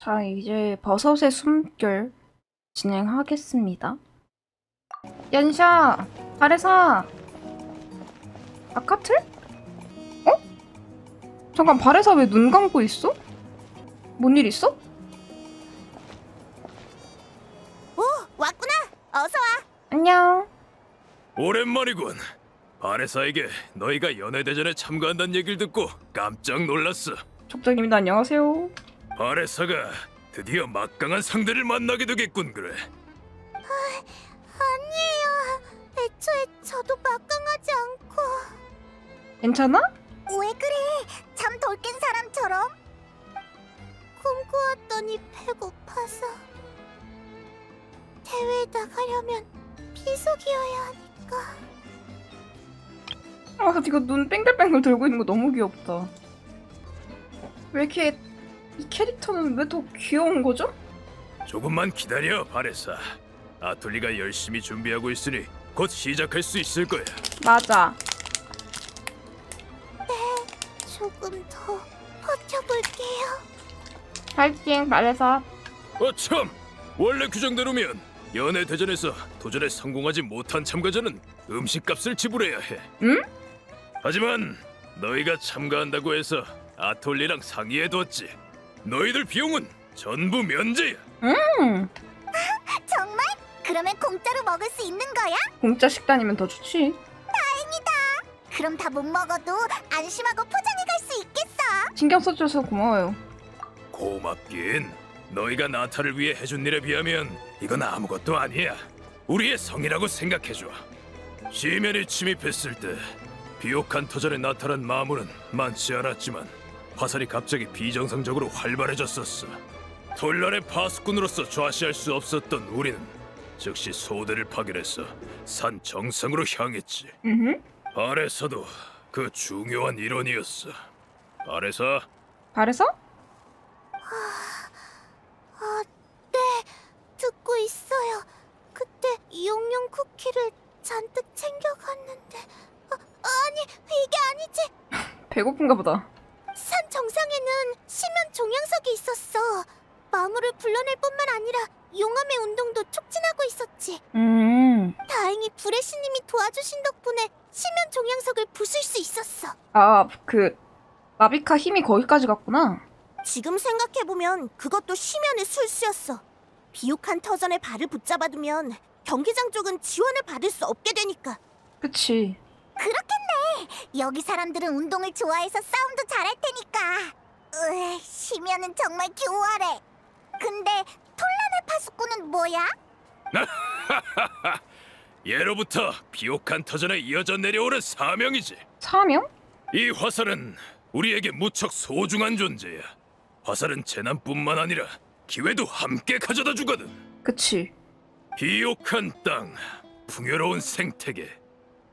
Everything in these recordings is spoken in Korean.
자, 이제 버섯의 숨결 진행하겠습니다. 연샤, 바레사, 아카틀? 어? 잠깐, 바레사 왜 눈 감고 있어? 뭔 일 있어? 오, 왔구나. 어서 와. 안녕. 오랜만이군. 바레사에게 너희가 연애대전에 참가한다는 얘기를 듣고 깜짝 놀랐어. 족장님도 안녕하세요. 바레사가 드디어 막강한 상대를 만나게 되겠군. 그래. 아니에요. 애초에 저도 막강하지 않고. 괜찮아? 왜 그래? 잠 덜 깬 사람처럼? 꿈꾸었더니 배고파서. 대회에 나가려면 비속이어야 하니까. 아, 이거 눈 뺑글뺑글 돌고 있는 거 너무 귀엽다. 왜 이렇게 이 캐릭터는 왜 더 귀여운 거죠? 조금만 기다려, 바레사. 아툴리가 열심히 준비하고 있으니 곧 시작할 수 있을 거야. 맞아. 조금 더 버텨볼게요. 파이팅, 바레사. 참! 원래 규정대로면 연애대전에서 도전에 성공하지 못한 참가자는 음식값을 지불해야 해. 응? 하지만 너희가 참가한다고 해서 아톨리랑 상의해뒀지. 너희들 비용은 전부 면제야. 정말? 그러면 공짜로 먹을 수 있는 거야? 공짜 식단이면 더 좋지. 그럼 다 못 먹어도 안심하고 포장해 갈 수 있겠어. 신경 써줘서 고마워요. 고맙긴. 너희가 나타를 위해 해준 일에 비하면 이건 아무것도 아니야. 우리의 성이라고 생각해줘. 시면이 침입했을 때 비옥한 터전의 나타난 마물은 많지 않았지만 화살이 갑자기 비정상적으로 활발해졌었어. 톨란의 파수꾼으로서 좌시할 수 없었던 우리는 즉시 소대를 파견해서 산 정상으로 향했지. 바레사도 그 중요한 일원이었어. 바레사, 바레사? 네, 듣고 있어요. 그때 용용 쿠키를 잔뜩 챙겨갔는데 아니, 이게 아니지. 배고픈가 보다. 산 정상에는 시면 종양석이 있었어. 마물을 불러낼 뿐만 아니라 용암의 운동도 촉진하고 있었지. 다행히 불의 신님이 도와주신 덕분에 시면 종양석을 부술 수 있었어. 아, 나비카 힘이 거기까지 갔구나. 지금 생각해보면 그것도 시면의 술수였어. 비옥한 터전에 발을 붙잡아두면 경기장 쪽은 지원을 받을 수 없게 되니까. 그치. 그렇겠네. 여기 사람들은 운동을 좋아해서 싸움도 잘할 테니까. 시면은 정말 교활해. 근데 톨란의 파수꾼은 뭐야? 예로부터 비옥한 터전에 이어져 내려오는 사명이지. 사명? 이 화살은 우리에게 무척 소중한 존재야. 화살은 재난뿐만 아니라 기회도 함께 가져다 주거든. 그치. 비옥한 땅, 풍요로운 생태계.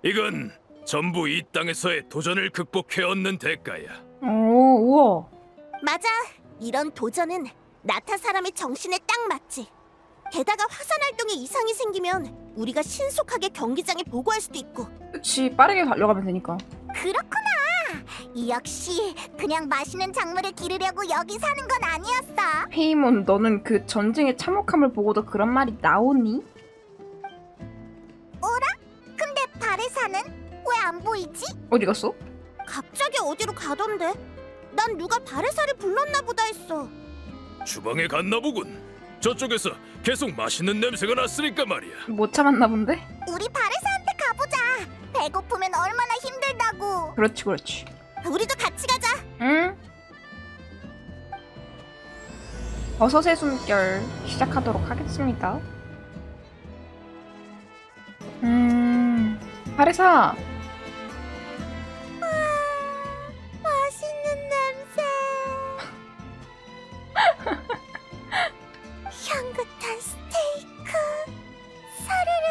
이건 전부 이 땅에서의 도전을 극복해 얻는 대가야. 오, 우와. 맞아. 이런 도전은 나타 사람의 정신에 딱 맞지. 게다가 화산 활동에 이상이 생기면 우리가 신속하게 경기장에 보고할 수도 있고. 그치, 빠르게 달려가면 되니까. 그렇구나. 역시 그냥 맛있는 작물을 기르려고 여기 사는 건 아니었어. 페이몬, 너는 그 전쟁의 참혹함을 보고도 그런 말이 나오니? 근데 바레사는 왜 안 보이지? 어디 갔어? 갑자기 어디로 가던데? 난 누가 바레사를 불렀나 보다 했어. 주방에 갔나 보군. 저쪽에서 계속 맛있는 냄새가 났으니까 말이야. 못 참았나 본데? 우리 바레사한테 가보자. 배고프면 얼마나 힘들다고. 그렇지, 그렇지. 우리도 같이 가자. 응? 버섯의 숨결 시작하도록 하겠습니다. 바레사! 맛있는 냄새. 향긋한 스테이크. 사르르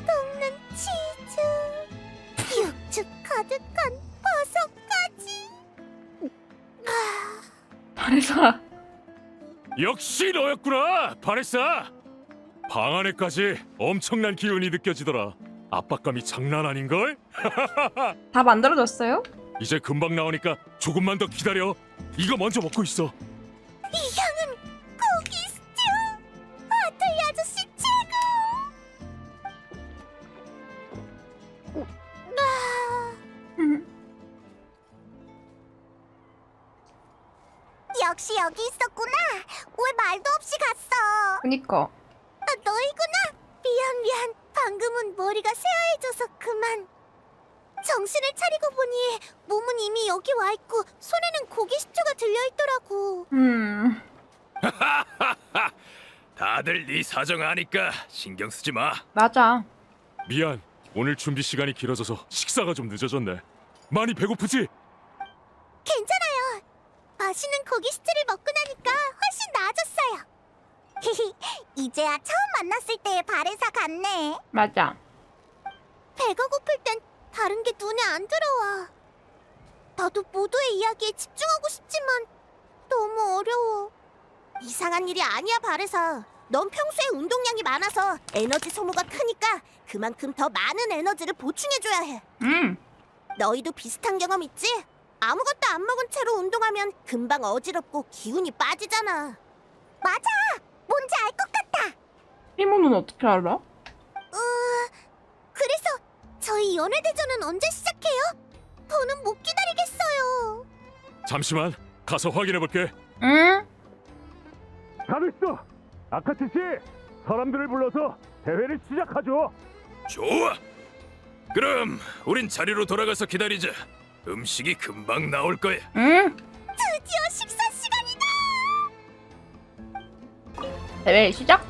녹는 치즈. 육즙 가득한 버섯까지. 바레사! 역시 너였구나, 바레사. 방 안에까지 엄청난 기운이 느껴지더라. 압박감이 장난 아닌걸? 다 만들어졌어요? 이제 금방 나오니까 조금만 더 기다려. 이거 먼저 먹고 있어. 이 향은 여기 있었구나. 왜 말도 없이 갔어? 그니까. 아, 너희구나. 미안. 방금은 머리가 새하얘져서 그만. 정신을 차리고 보니 몸은 이미 여기 와 있고 손에는 고기 시초가 들려 있더라고. 다들 네 사정 아니까 신경 쓰지 마. 맞아. 미안. 오늘 준비 시간이 길어져서 식사가 좀 늦어졌네. 많이 배고프지? 괜찮아요. 맛있는 고기 스튜를 먹고 나니까 훨씬 나아졌어요. 이제야 처음 만났을 때의 바레사 같네. 맞아. 배가 고플 땐 다른 게 눈에 안 들어와. 나도 모두의 이야기에 집중하고 싶지만 너무 어려워. 이상한 일이 아니야, 바레사. 넌 평소에 운동량이 많아서 에너지 소모가 크니까 그만큼 더 많은 에너지를 보충해줘야 해. 너희도 비슷한 경험 있지? 아무것도 안 먹은 채로 운동하면 금방 어지럽고 기운이 빠지잖아. 맞아! 뭔지 알 것 같아! 피모는 어떻게 알아? 그래서 저희 연애대전은 언제 시작해요? 더는 못 기다리겠어요. 잠시만. 가서 확인해볼게. 응? 다 됐어. 아카츠 씨, 사람들을 불러서 대회를 시작하죠. 좋아. 그럼 우린 자리로 돌아가서 기다리자. 음식이 금방 나올 거야. 응? 드디어 식사 시간이다! 대회 시작?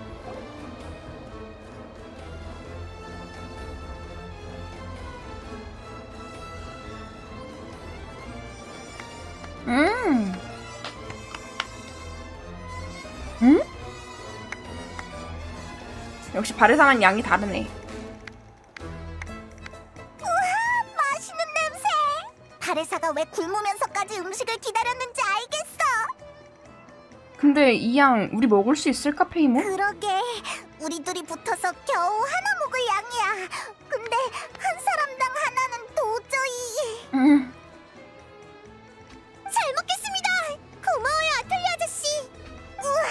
응? 역시 바르사만 양이 다르네. 맛있는 냄새! 바레사가 왜 굶으면서까지 음식을 기다렸는지 알겠어! 근데 이 양 우리 먹을 수 있을까, 페이모? 그러게, 우리 둘이 붙어서 겨우 하나 먹을 양이야. 근데 한 사람당 하나는 도저히... 응. 잘 먹겠습니다! 고마워요, 아틀리 아저씨! 우와,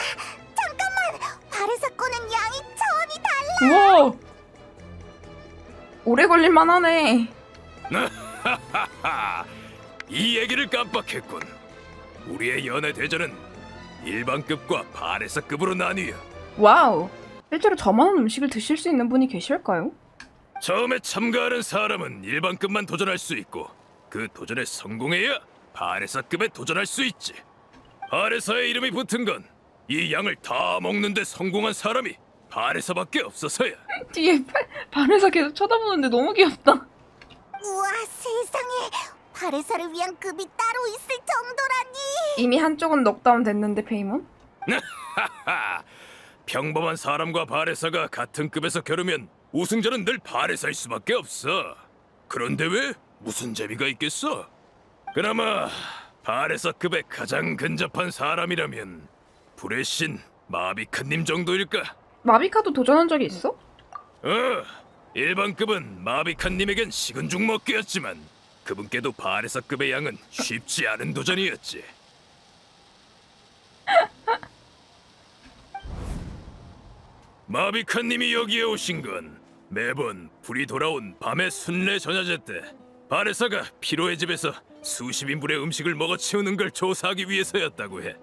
잠깐만! 바레사 거는 양이 차원이 달라! 우와! 오래 걸릴만 하네. 이 얘기를 깜빡했군. 우리의 연애 대전은 일반급과 바레사급으로 나뉘어. 와우. 실제로 저만한 음식을 드실 수 있는 분이 계실까요? 처음에 참가하는 사람은 일반급만 도전할 수 있고 그 도전에 성공해야 바레사급에 도전할 수 있지. 바레사의 이름이 붙은 건 이 양을 다 먹는데 성공한 사람이 바레사밖에 없어서야. 뒤에 바르사 계속 쳐다보는데 너무 귀엽다. 우와, 세상에! 바레사를 위한 급이 따로 있을 정도라니! 이미 한쪽은 넉다운 됐는데, 페이몬? 평범한 사람과 바레사가 같은 급에서 겨루면 우승자는 늘 바레사일 수밖에 없어. 그런데 왜? 무슨 재미가 있겠어? 그나마 바레사급에 가장 근접한 사람이라면 불의 신 마비카님 정도일까? 마비카도 도전한 적이 있어? 일반급은 마비카님에겐 식은 죽 먹기였지만 그분께도 바레사급의 양은 쉽지 않은 도전이었지. 마비카님이 여기에 오신 건 매번 불이 돌아온 밤의 순례 전야제 때 바레사가 피로의 집에서 수십 인분의 음식을 먹어 치우는 걸 조사하기 위해서였다고 해.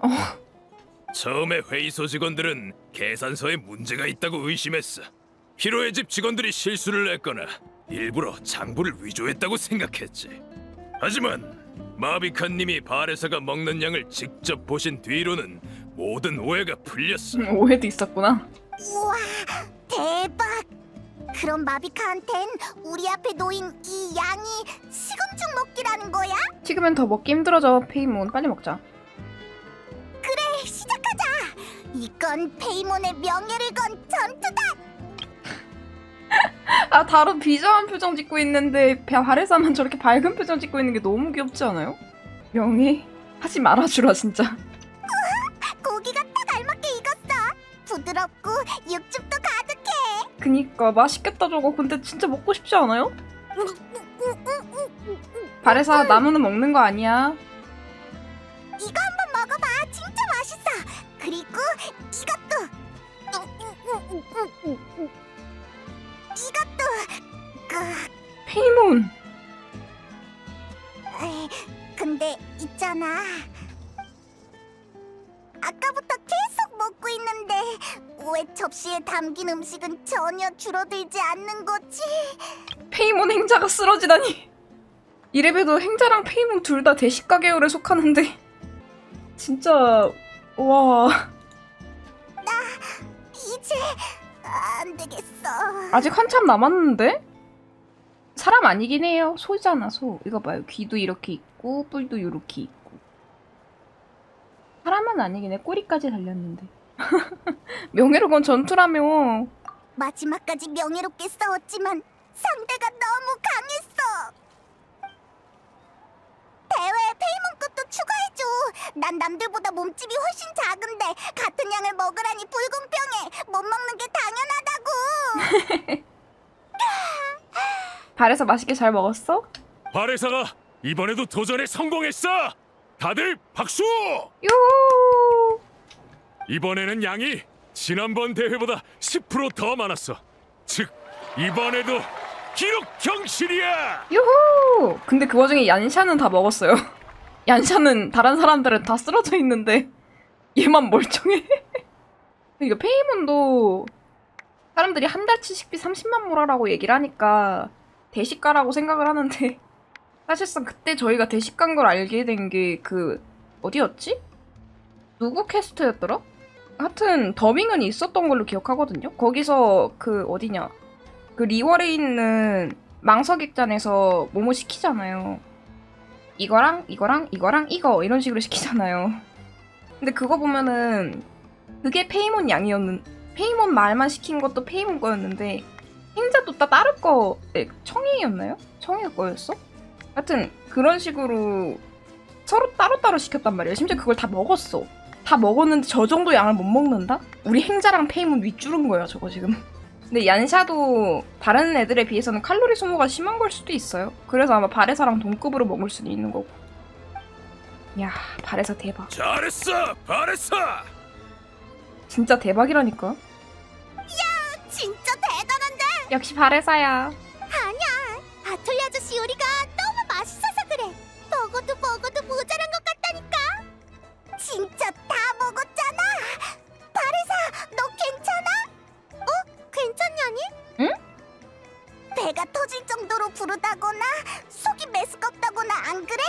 처음에 회의소 직원들은 계산서에 문제가 있다고 의심했어. 피로의 집 직원들이 실수를 했거나 일부러 장부를 위조했다고 생각했지. 하지만 마비카님이 바레사가 먹는 양을 직접 보신 뒤로는 모든 오해가 풀렸어. 오해도 있었구나. 우와, 대박! 그럼 마비카한텐 우리 앞에 놓인 이 양이 식은 죽 먹기라는 거야? 식으면 더 먹기 힘들어져, 페이몬. 빨리 먹자. 그래, 시작하자! 이건 페이몬의 명예를 건 전투다! 아, 다른 비장한 표정 짓고 있는데 바레사만 저렇게 밝은 표정 짓고 있는 게 너무 귀엽지 않아요? 명예? 하지 말아주라, 진짜. 고기가 딱 알맞게 익었어! 부드럽고 육즙도 가득해! 그니까 맛있겠다 저거. 근데 진짜 먹고 싶지 않아요? 바레사 나무는 먹는 거 아니야. 이거 한번 먹어봐! 진짜 맛있어! 그리고 이것도! 이것도! 페이몬. 근데 있잖아. 아까부터 계속 먹고 있는데 왜 접시에 담긴 음식은 전혀 줄어들지 않는 거지? 페이몬 행자가 쓰러지다니. 이래봬도 행자랑 페이몬 둘 다 대식가 계열에 속하는데 진짜 와. 이제 안 되겠어. 아직 한참 남았는데? 사람 아니긴 해요. 소잖아, 소. 이거 봐요. 귀도 이렇게 있고 뿔도 이렇게 있고. 사람은 아니긴 해. 꼬리까지 달렸는데. 명예로건 전투라며. 마지막까지 명예롭게 싸웠지만 상대가 너무 강했어. 대회에 페이몬급도 추가해줘. 난 남들보다 몸집이 훨씬 작은데 같은 양을 먹으라니 불공평해. 못 먹는 게 당연하다고. 발에서 맛있게 잘 먹었어? 바레사가 이번에도 도전에 성공했어. 다들 박수! 요. 이번에는 양이 지난번 대회보다 10% 더 많았어. 즉 이번에도 기록 경신이야. 유후! 근데 그 와중에 얀샤는 다 먹었어요. 얀샤는 다른 사람들은 다 쓰러져 있는데 얘만 멀쩡해. 이거 페이몬도 사람들이 한 달치 식비 30만 모라라고 얘기를 하니까 대식가라고 생각을 하는데 사실상 그때 저희가 대식가인 걸 알게 된 게 그 어디였지? 누구 캐스트였더라? 하여튼 더빙은 있었던 걸로 기억하거든요. 거기서 그 어디냐 그 리월에 있는 망석액잔에서 뭐뭐 시키잖아요. 이거랑 이거랑 이거랑 이거 이런 식으로 시키잖아요. 근데 그거 보면은 그게 페이몬 페이몬 말만 시킨 것도 페이몬 거였는데 행자도 다른 거 청이였나요? 청이 거였어? 하여튼 그런 식으로 서로 따로따로 시켰단 말이에요. 심지어 그걸 다 먹었어. 다 먹었는데 저 정도 양을 못 먹는다? 우리 행자랑 페이몬 윗줄은 거야 저거 지금. 근데 얀샤도 다른 애들에 비해서는 칼로리 소모가 심한 걸 수도 있어요. 그래서 아마 바레사랑 동급으로 먹을 수도 있는 거고. 야, 바레사 대박. 잘했어, 바레사. 진짜 대박이라니까. 진짜 대단한데. 역시 바레사야. 아니야. 아톨리 아저씨 요리가 너무 맛있어서 그래. 먹어도 모자란 것 같다니까. 진짜 다 먹었잖아. 바레사, 너 괜찮아? 괜찮냐니? 응? 배가 터질 정도로 부르다거나 속이 메스껍다거나 안 그래?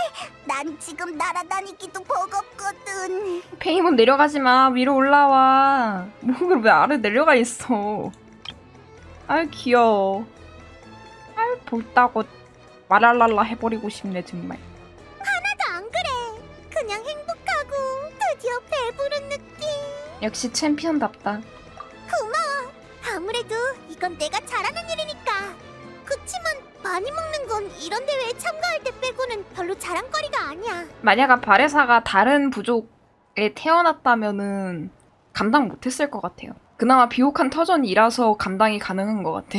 난 지금 날아다니기도 버겁거든. 페이몬 내려가지 마. 위로 올라와. 목을 왜 아래 내려가 있어. 아유 귀여워. 아유 볼따고 와랄랄라 해버리고 싶네 정말. 하나도 안 그래. 그냥 행복하고 드디어 배부른 느낌. 역시 챔피언답다. 고마워. 아무래도 이건 내가 잘하는 일이니까. 그치만 많이 먹는 건 이런 대회에 참가할 때 빼고는 별로 자랑거리가 아니야. 만약 바레사가 다른 부족에 태어났다면은 감당 못했을 것 같아요. 그나마 비옥한 터전이라서 감당이 가능한 것 같아.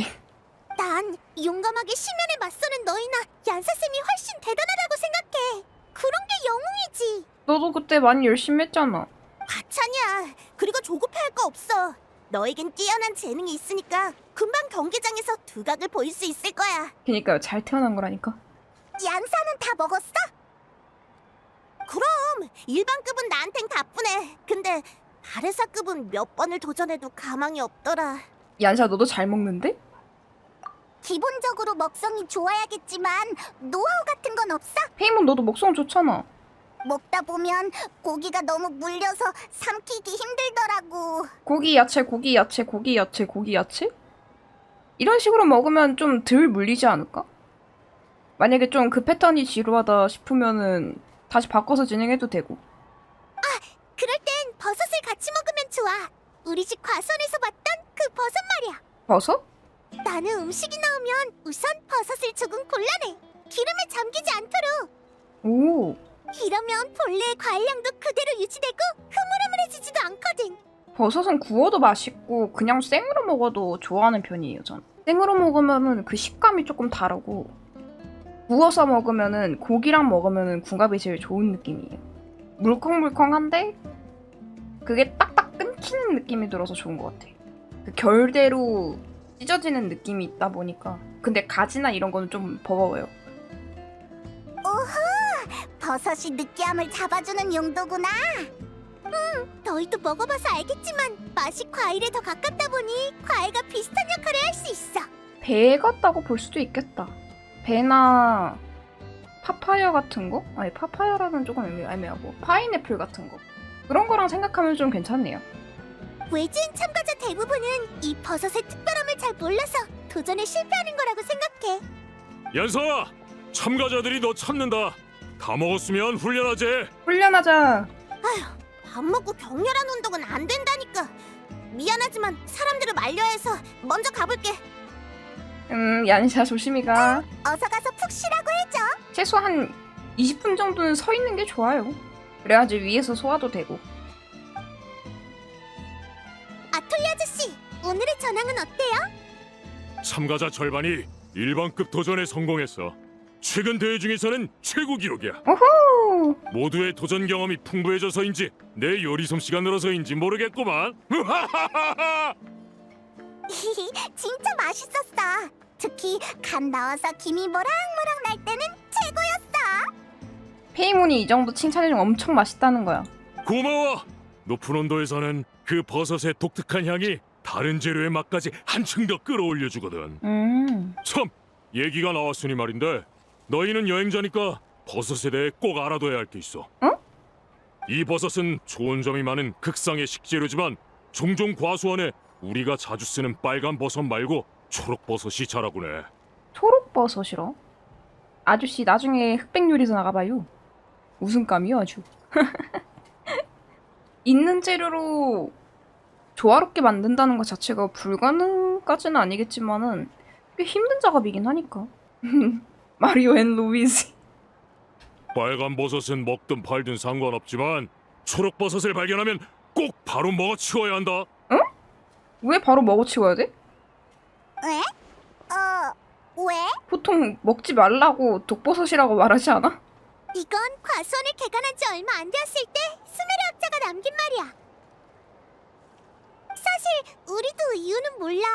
난 용감하게 심연에 맞서는 너희나 얀사쌤이 훨씬 대단하다고 생각해. 그런 게 영웅이지. 너도 그때 많이 열심히 했잖아. 과찬이야. 그리고 조급해할 거 없어. 너에겐 뛰어난 재능이 있으니까 금방 경기장에서 두각을 보일 수 있을 거야. 그니까요. 잘 태어난 거라니까. 얀사는 다 먹었어? 그럼 일반급은 나한텐 가뿐해. 근데 바레사급은 몇 번을 도전해도 가망이 없더라. 얀샤 너도 잘 먹는데? 기본적으로 먹성이 좋아야겠지만 노하우 같은 건 없어? 페이몬 너도 먹성 좋잖아. 먹다 보면 고기가 너무 물려서 삼키기 힘들더라고. 고기 야채 고기 야채 고기 야채 고기 야채? 이런 식으로 먹으면 좀 덜 물리지 않을까? 만약에 좀 그 패턴이 지루하다 싶으면은 다시 바꿔서 진행해도 되고. 그럴 땐 버섯을 같이 먹으면 좋아. 우리 집 과수원에서 봤던 그 버섯 말이야. 버섯? 나는 음식이 나오면 우선 버섯을 조금 골라내. 기름에 잠기지 않도록. 오. 이러면 본래의 과일량도 그대로 유지되고 흐물흐물해지지도 않거든. 버섯은 구워도 맛있고 그냥 생으로 먹어도 좋아하는 편이에요, 전. 생으로 먹으면은 그 식감이 조금 다르고 구워서 먹으면은 고기랑 먹으면은 궁합이 제일 좋은 느낌이에요. 물컹물컹한데 그게 딱딱 끊기는 느낌이 들어서 좋은 것 같아. 그 결대로 찢어지는 느낌이 있다 보니까. 근데 가지나 이런 거는 좀 버거워요. 오호! 버섯이 느끼함을 잡아주는 용도구나. 너희도 먹어봐서 알겠지만 맛이 과일에 더 가깝다 보니 과일과 비슷한 역할을 할 수 있어. 배 같다고 볼 수도 있겠다. 배나 파파야 같은 거? 아니 파파야라는 조금 애매하고 파인애플 같은 거. 그런 거랑 생각하면 좀 괜찮네요. 외지인 참가자 대부분은 이 버섯의 특별함을 잘 몰라서 도전에 실패하는 거라고 생각해. 연서아, 참가자들이 너 찾는다. 다 먹었으면 훈련하지. 훈련하자. 밥 먹고 격렬한 운동은 안 된다니까. 미안하지만 사람들을 말려야 해서 먼저 가볼게. 얀샤 조심히 가. 어서 가서 푹 쉬라고 해줘. 최소 한 20분 정도는 서 있는 게 좋아요. 그래야지 위에서 소화도 되고. 아톨리 아저씨, 오늘의 전황은 어때요? 참가자 절반이 일반급 도전에 성공했어. 최근 대회 중에서는 최고 기록이야. 오호! 모두의 도전 경험이 풍부해져서인지 내 요리 솜씨가 늘어서인지 모르겠구만. 진짜 맛있었어. 특히 간 넣어서 김이 모락모락 날 때는 최고였어. 페이몬이 이 정도 칭찬해주면 엄청 맛있다는 거야. 고마워. 높은 온도에서는 그 버섯의 독특한 향이 다른 재료의 맛까지 한층 더 끌어올려주거든. 참, 얘기가 나왔으니 말인데 너희는 여행자니까 버섯에 대해 꼭 알아둬야 할 게 있어. 이 버섯은 좋은 점이 많은 극상의 식재료지만 종종 과수원에 우리가 자주 쓰는 빨간 버섯 말고 초록 버섯이 자라곤 해. 초록버섯이라? 아저씨 나중에 흑백 요리사 나가봐요. 웃음감이요 아주. 있는 재료로 조화롭게 만든다는 것 자체가 불가능까지는 아니겠지만은 꽤 힘든 작업이긴 하니까. 마리오 앤 루이지. 빨간 버섯은 먹든 팔든 상관없지만 초록 버섯을 발견하면 꼭 바로 먹어치워야 한다. 왜 바로 먹어치워야 돼? 왜? 왜? 보통 먹지 말라고 독버섯이라고 말하지 않아? 이건 과수원을 개간한 지 얼마 안 되었을 때 스메르 학자가 남긴 말이야. 사실 우리도 이유는 몰라.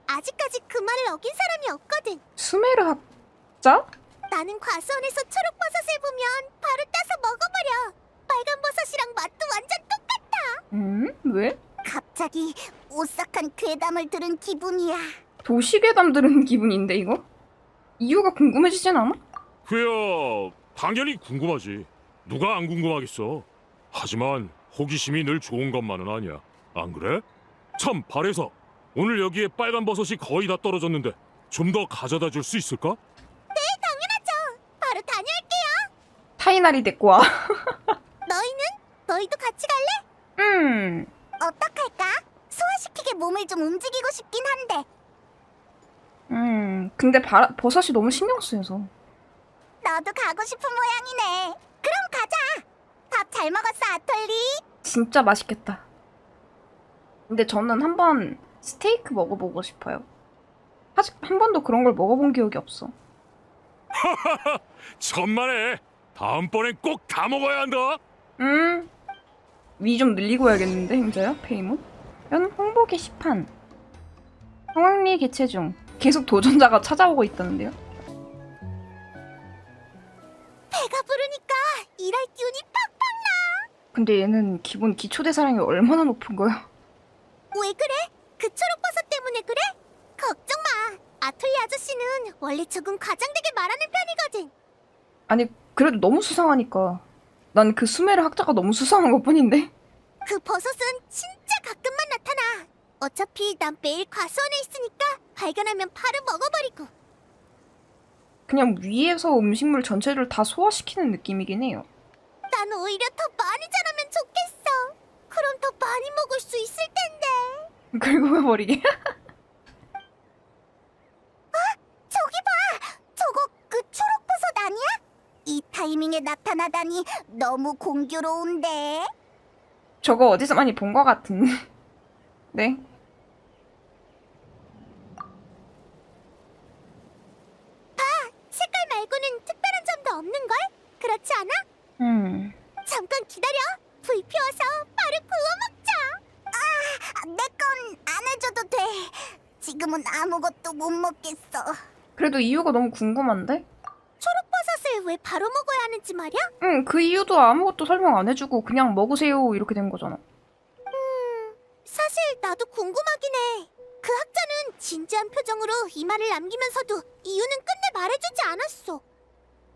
아직까지 그 말을 어긴 사람이 없거든. 수메르 학자? 나는 과수원에서 초록버섯을 보면 바로 따서 먹어버려. 빨간 버섯이랑 맛도 완전 똑같아. 왜? 갑자기 오싹한 괴담을 들은 기분이야. 도시괴담 들은 기분인데 이거? 이유가 궁금해지진 않아? 그야 당연히 궁금하지. 누가 안 궁금하겠어. 하지만 호기심이 늘 좋은 것만은 아니야. 안 그래? 참, 발에서 오늘 여기에 빨간 버섯이 거의 다 떨어졌는데 좀 더 가져다 줄 수 있을까? 바로 다녀올게요. 타이나리 데리고 와. 너희는? 너희도 같이 갈래? 어떡할까? 소화시키게 몸을 좀 움직이고 싶긴 한데. 근데 버섯이 너무 신경 쓰여서. 너도 가고 싶은 모양이네. 그럼 가자. 밥 잘 먹었어, 아톨리? 진짜 맛있겠다. 근데 저는 한번 스테이크 먹어보고 싶어요. 아직 한 번도 그런 걸 먹어본 기억이 없어. 천만에. 다음번엔 꼭 다 먹어야 한다. 위 좀 늘리고 해야겠는데 hin자야? 페이몬? 연 홍보 게시판. 성황리 개최 중. 계속 도전자가 찾아오고 있다는데요. 배가 부르니까 일할 기운이 팍팍 나. 근데 얘는 기본 기초대사량이 얼마나 높은 거야? 왜 그래? 그 초록버섯 때문에 그래? 걱정 마. 아톨리 아저씨는 원래 조금 과장되게 말하는 편이거든. 아니 그래도 너무 수상하니까. 난 그 수메르 학자가 너무 수상한 것뿐인데. 그 버섯은 진짜 가끔만 나타나. 어차피 난 매일 과수원에 있으니까 발견하면 바로 먹어버리고. 그냥 위에서 음식물 전체를 다 소화시키는 느낌이긴 해요. 난 오히려 더 많이 자라면 좋겠어. 그럼 더 많이 먹을 수 있을 텐데. 긁어버리게. 저기 봐! 저거 그 초록버섯 아니야? 이 타이밍에 나타나다니 너무 공교로운데. 저거 어디서 많이 본 것 같은. 네. 색깔 말고는 특별한 점도 없는걸? 그렇지 않아? 잠깐 기다려. 불 피워서 바로 구워 먹자. 내 건 안 해줘도 돼. 지금은 아무것도 못 먹겠어. 그래도 이유가 너무 궁금한데? 초록버섯을 왜 바로 먹어야 하는지 말이야? 응, 그 이유도 아무것도 설명 안 해주고 그냥 먹으세요 이렇게 된 거잖아. 사실 나도 궁금하긴 해. 그 학자는 진지한 표정으로 이 말을 남기면서도 이유는 끝내 말해주지 않았어.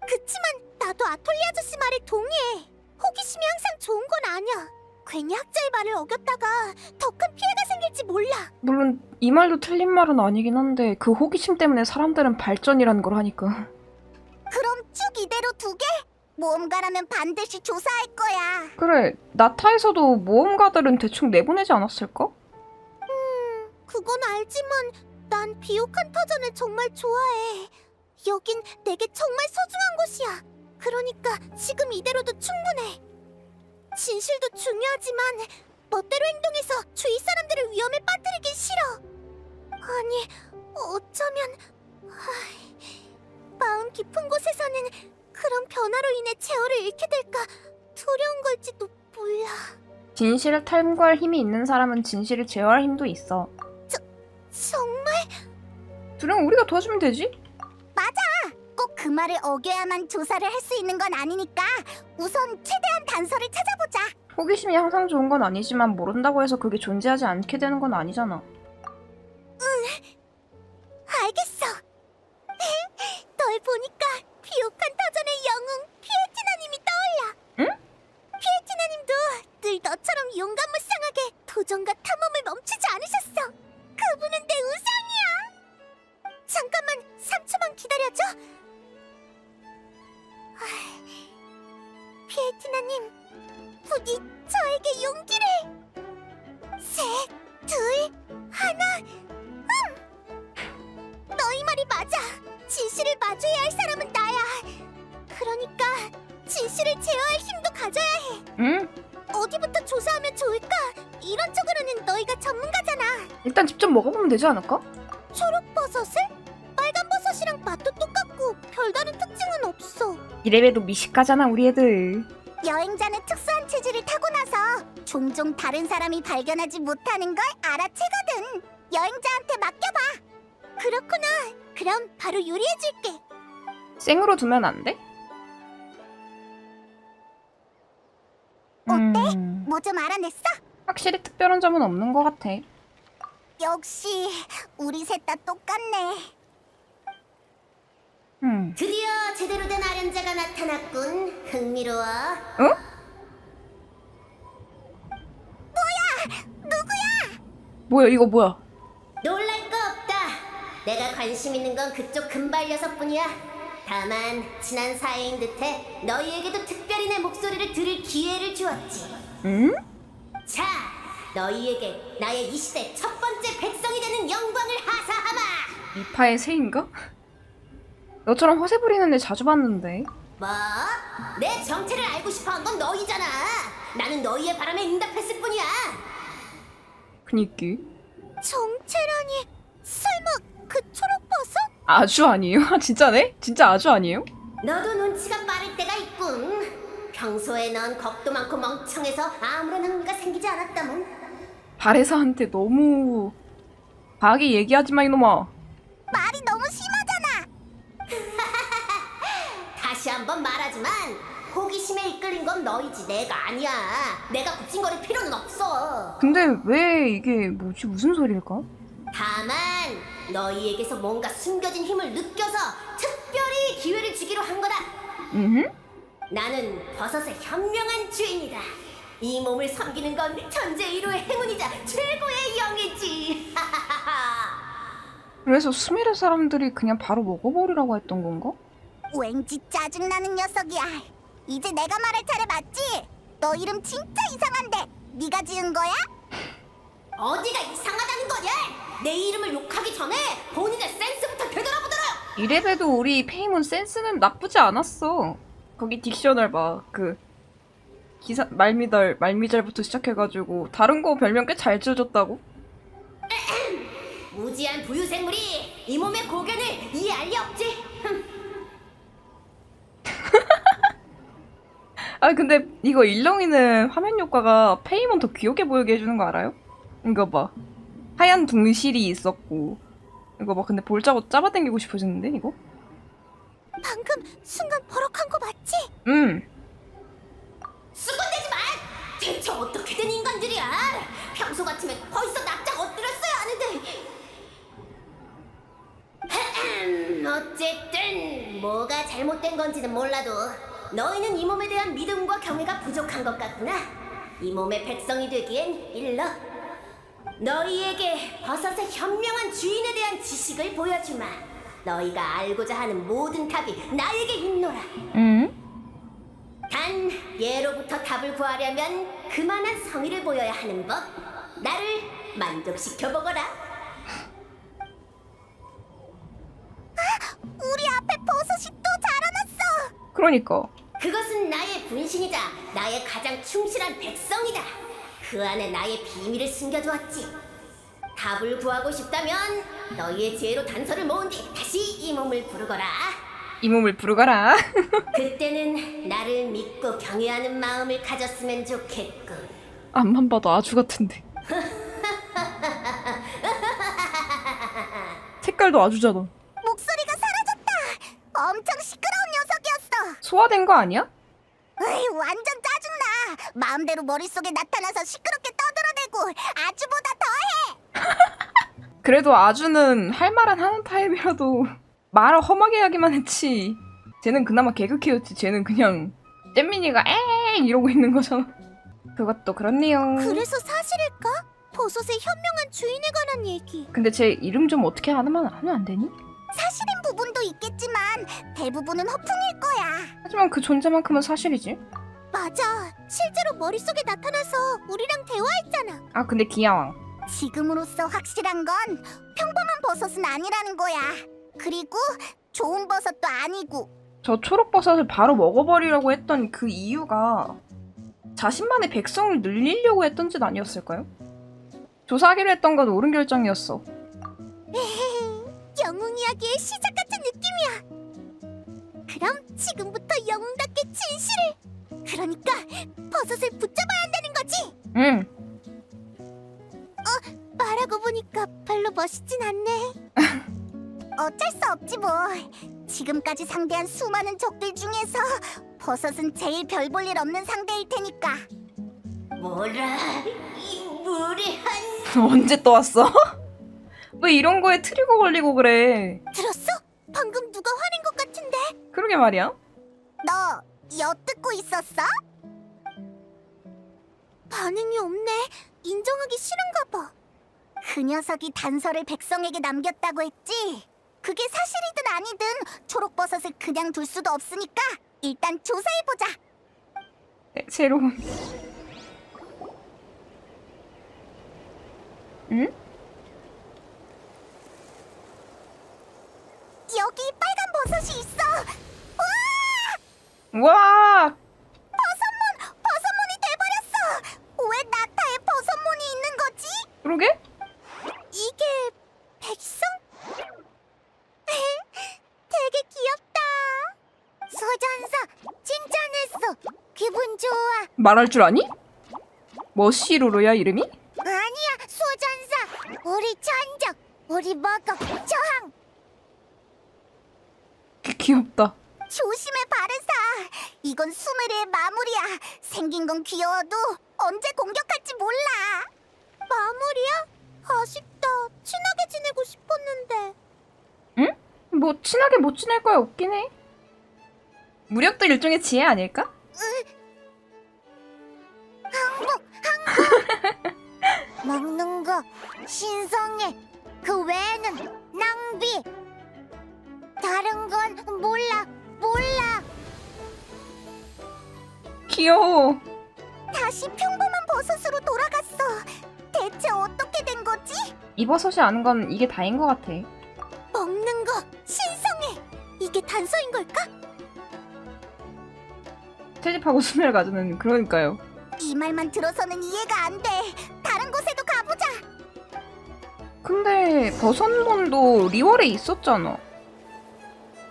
그치만 나도 아톨리 아저씨 말에 동의해. 호기심이 항상 좋은 건 아니야. 괜히 학자의 말을 어겼다가 더 큰 피해가 생길지 몰라. 물론 이 말도 틀린 말은 아니긴 한데 그 호기심 때문에 사람들은 발전이라는 걸 하니까. 그럼 쭉 이대로 두게? 모험가라면 반드시 조사할 거야. 그래, 나타에서도 모험가들은 대충 내보내지 않았을까? 그건 알지만 난 비옥한 터전을 정말 좋아해. 여긴 내게 정말 소중한 곳이야. 그러니까 지금 이대로도 충분해. 진실도 중요하지만 멋대로 행동해서 주위 사람들을 위험에 빠뜨리긴 싫어. 아니, 어쩌면 마음 깊은 곳에서는 그런 변화로 인해 제어를 잃게 될까 두려운 걸지도 몰라. 진실을 탐구할 힘이 있는 사람은 진실을 제어할 힘도 있어. 정말 그럼 우리가 도와주면 되지? 꼭 그 말을 어겨야만 조사를 할 수 있는 건 아니니까 우선 최대한 단서를 찾아보자. 호기심이 항상 좋은 건 아니지만 모른다고 해서 그게 존재하지 않게 되는 건 아니잖아. 알겠어. 널 보니까 비옥한 터전의 영웅 피에티나님이 떠올라. 응? 피에티나님도 늘 너처럼 용감무쌍하게 도전과 탐험을 멈추지 않으셨어. 그분은 내 우상이야. 잠깐만 3초만 기다려줘. 피에티나님, 부디 저에게 용기를. 셋, 둘, 하나. 너희 말이 맞아. 진실을 마주해야 할 사람은 나야. 그러니까 진실을 제어할 힘도 가져야 해. 응? 어디부터 조사하면 좋을까? 이런 쪽으로는 너희가 전문가잖아. 일단 직접 먹어보면 되지 않을까? 초록버섯을? 빨간버섯이랑 맛도 똑같고 별다른 특징은 없어. 이래봬도 미식가잖아 우리 애들. 여행자는 특수한 체질을 타고나서 종종 다른 사람이 발견하지 못하는 걸 알아채거든. 여행자한테 맡겨봐. 그렇구나. 그럼 바로 요리해줄게. 생으로 두면 안 돼? 어때? 뭐 좀 알아냈어? 확실히 특별한 점은 없는 것 같아. 역시 우리 셋 다 똑같네. 드디어 제대로 된 아련자가 나타났군. 흥미로워. 어? 뭐야 이거 뭐야? 놀랄 거 없다. 내가 관심 있는 건 그쪽 금발 녀석뿐이야. 다만 친한 사이인 듯해 너희에게도 특별히 내 목소리를 들을 기회를 주었지. 응? 자, 너희에게 나의 이 시대 첫 번째 백성이 되는 영광을 하사하마. 이파의 새인가? 너처럼 허세 부리는 애 자주 봤는데. 뭐? 내 정체를 알고 싶어한 건 너희잖아. 나는 너희의 바람에 응답했을 뿐이야. 그니까 정체라니 설마 그 초록버섯? 아주 아니에요? 진짜네? 진짜 아주 아니에요? 너도 눈치가 빠를 때가 있군. 평소에 넌 겁도 많고 멍청해서 아무런 흥미가 생기지 않았다문. 바레사한테 너무 과하게 얘기하지 마 이놈아. 말이 너무 심하잖아. 다시 한번 말하지만 호기심에 이끌린 건 너희지 내가 아니야. 내가 굽신거릴 필요는 없어. 근데 왜 이게 뭐지 무슨 소리일까? 다만 너희에게서 뭔가 숨겨진 힘을 느껴서 특별히 기회를 주기로 한 거다. 나는 버섯의 현명한 주인이다. 이 몸을 섬기는 건 천재 1호의 행운이자 최고의 영예지. 그래서 수메르 사람들이 그냥 바로 먹어버리라고 했던 건가? 왠지 짜증나는 녀석이야. 이제 내가 말할 차례 맞지? 너 이름 진짜 이상한데 네가 지은 거야? 어디가 이상하다는 거냐? 내 이름을 욕하기 전에 본인의 센스부터 되돌아보도록. 이래봬도 우리 페이몬 센스는 나쁘지 않았어. 거기 딕셔널 봐. 그 기사 말미잘부터 시작해가지고 다른 거 별명 꽤 잘 지어줬다고? 무지한 부유생물이 이 몸의 고견을 이해할 리 없지. 아 근데 이거 일렁이는 화면 효과가 페이몬 더 귀엽게 보이게 해주는 거 알아요? 이거 봐. 하얀 둥실이 있었고 이거 봐. 근데 볼자고 잡아당기고 싶어지는데 이거? 방금 순간 버럭한 거 맞지? 수군대지 마! 대체 어떻게 된 인간들이야? 평소 같으면 벌써 납작 엎드렸어야 하는데. 어쨌든 뭐가 잘못된 건지는 몰라도 너희는 이 몸에 대한 믿음과 경외가 부족한 것 같구나. 이 몸의 백성이 되기엔 일러 너희에게 버섯의 현명한 주인에 대한 지식을 보여주마. 너희가 알고자 하는 모든 답이 나에게 있노라. 단 예로부터 답을 구하려면 그만한 성의를 보여야 하는 법. 나를 만족시켜보거라. 우리 앞에 버섯이 또 자라났어. 그러니까. 그것은 나의 분신이자 나의 가장 충실한 백성이다. 그 안에 나의 비밀을 숨겨두었지. 답을 구하고 싶다면 너희의 지혜로 단서를 모은 뒤 다시 이 몸을 부르거라. 이 몸을 부르거라. 그때는 나를 믿고 경외하는 마음을 가졌으면 좋겠군. 앞만 봐도 아주 같은데. 색깔도 아주잖아. 목소리가 사라졌다. 엄청 시끄러운 녀석이었어. 소화된 거 아니야? 으이, 완전 짜증나. 마음대로 머릿속에 나타나서 시끄럽게 떠들어대고 아주보다 더해. 그래도 아주는 할 말은 하는 타입이라도 말을 험하게 하기만 했지. 쟤는 그나마 개그캐였지. 쟤는 그냥 잼민이가 에 이러고 있는 거잖아. 그것도 그렇네요. 그래서 사실일까? 버섯의 현명한 주인에 관한 얘기. 근데 쟤 이름 좀 어떻게 하면 안 되니? 사실인 부분도 있겠지만 대부분은 허풍일 거야. 하지만 그 존재만큼은 사실이지. 맞아. 실제로 머릿속에 나타나서 우리랑 대화했잖아. 아 근데 기야왕. 지금으로서 확실한 건 평범한 버섯은 아니라는 거야. 그리고 좋은 버섯도 아니고. 저 초록버섯을 바로 먹어버리려고 했던 그 이유가 자신만의 백성을 늘리려고 했던 짓 아니었을까요? 조사하기로 했던 건 옳은 결정이었어. 영웅 이야기의 시작 같은 느낌이야. 그럼 지금부터 영웅답게 진실을. 그러니까 버섯을 붙잡아야 한다는 거지. 응. 말하고 보니까 별로 멋있진 않네. 어쩔 수 없지 뭐. 지금까지 상대한 수많은 적들 중에서 버섯은 제일 별 볼 일 없는 상대일 테니까. 뭐라 이 무례한. 언제 또 왔어? 왜 이런 거에 트리거 걸리고 그래? 들었어? 방금 누가 화낸 것 같은데? 그러게 말이야. 너 엿듣고 있었어? 반응이 없네. 인정하기 싫은가 봐. 그 녀석이 단서를 백성에게 남겼다고 했지? 그게 사실이든 아니든 초록버섯을 그냥 둘 수도 없으니까 일단 조사해보자. 네, 새로운. 응? 여기 빨간 버섯이 있어. 와! 와! 버섯몬이 돼버렸어. 왜 나타에 버섯몬이 있는 거지? 그러게? 이게 백성? 되게 귀엽다. 소전사 칭찬했어. 기분 좋아. 말할 줄 아니? 머시로로야 이름이? 아니야, 소전사. 우리 전적. 우리 먹어. 저항. 귀엽다. 조심해, 바르사. 이건 수메르의 마무리야. 생긴 건 귀여워도 언제 공격할지 몰라. 마무리야? 아쉽다. 친하게 지내고 싶었는데. 응? 뭐 친하게 못 지낼 거야 없긴 해. 무력도 일종의 지혜 아닐까? 먹는 거 신성해. 그 외에는 낭비. 다른 건 몰라. 귀여워. 다시 평범한 버섯으로 돌아갔어. 대체 어떻게 된 거지? 이 버섯이 아는 건 이게 다인 것 같아. 먹는 거 신성해. 이게 단서인 걸까? 채집하고 수면을 가지는 그러니까요. 이 말만 들어서는 이해가 안 돼. 다른 곳에도 가보자. 근데 버섯몬도 리월에 있었잖아.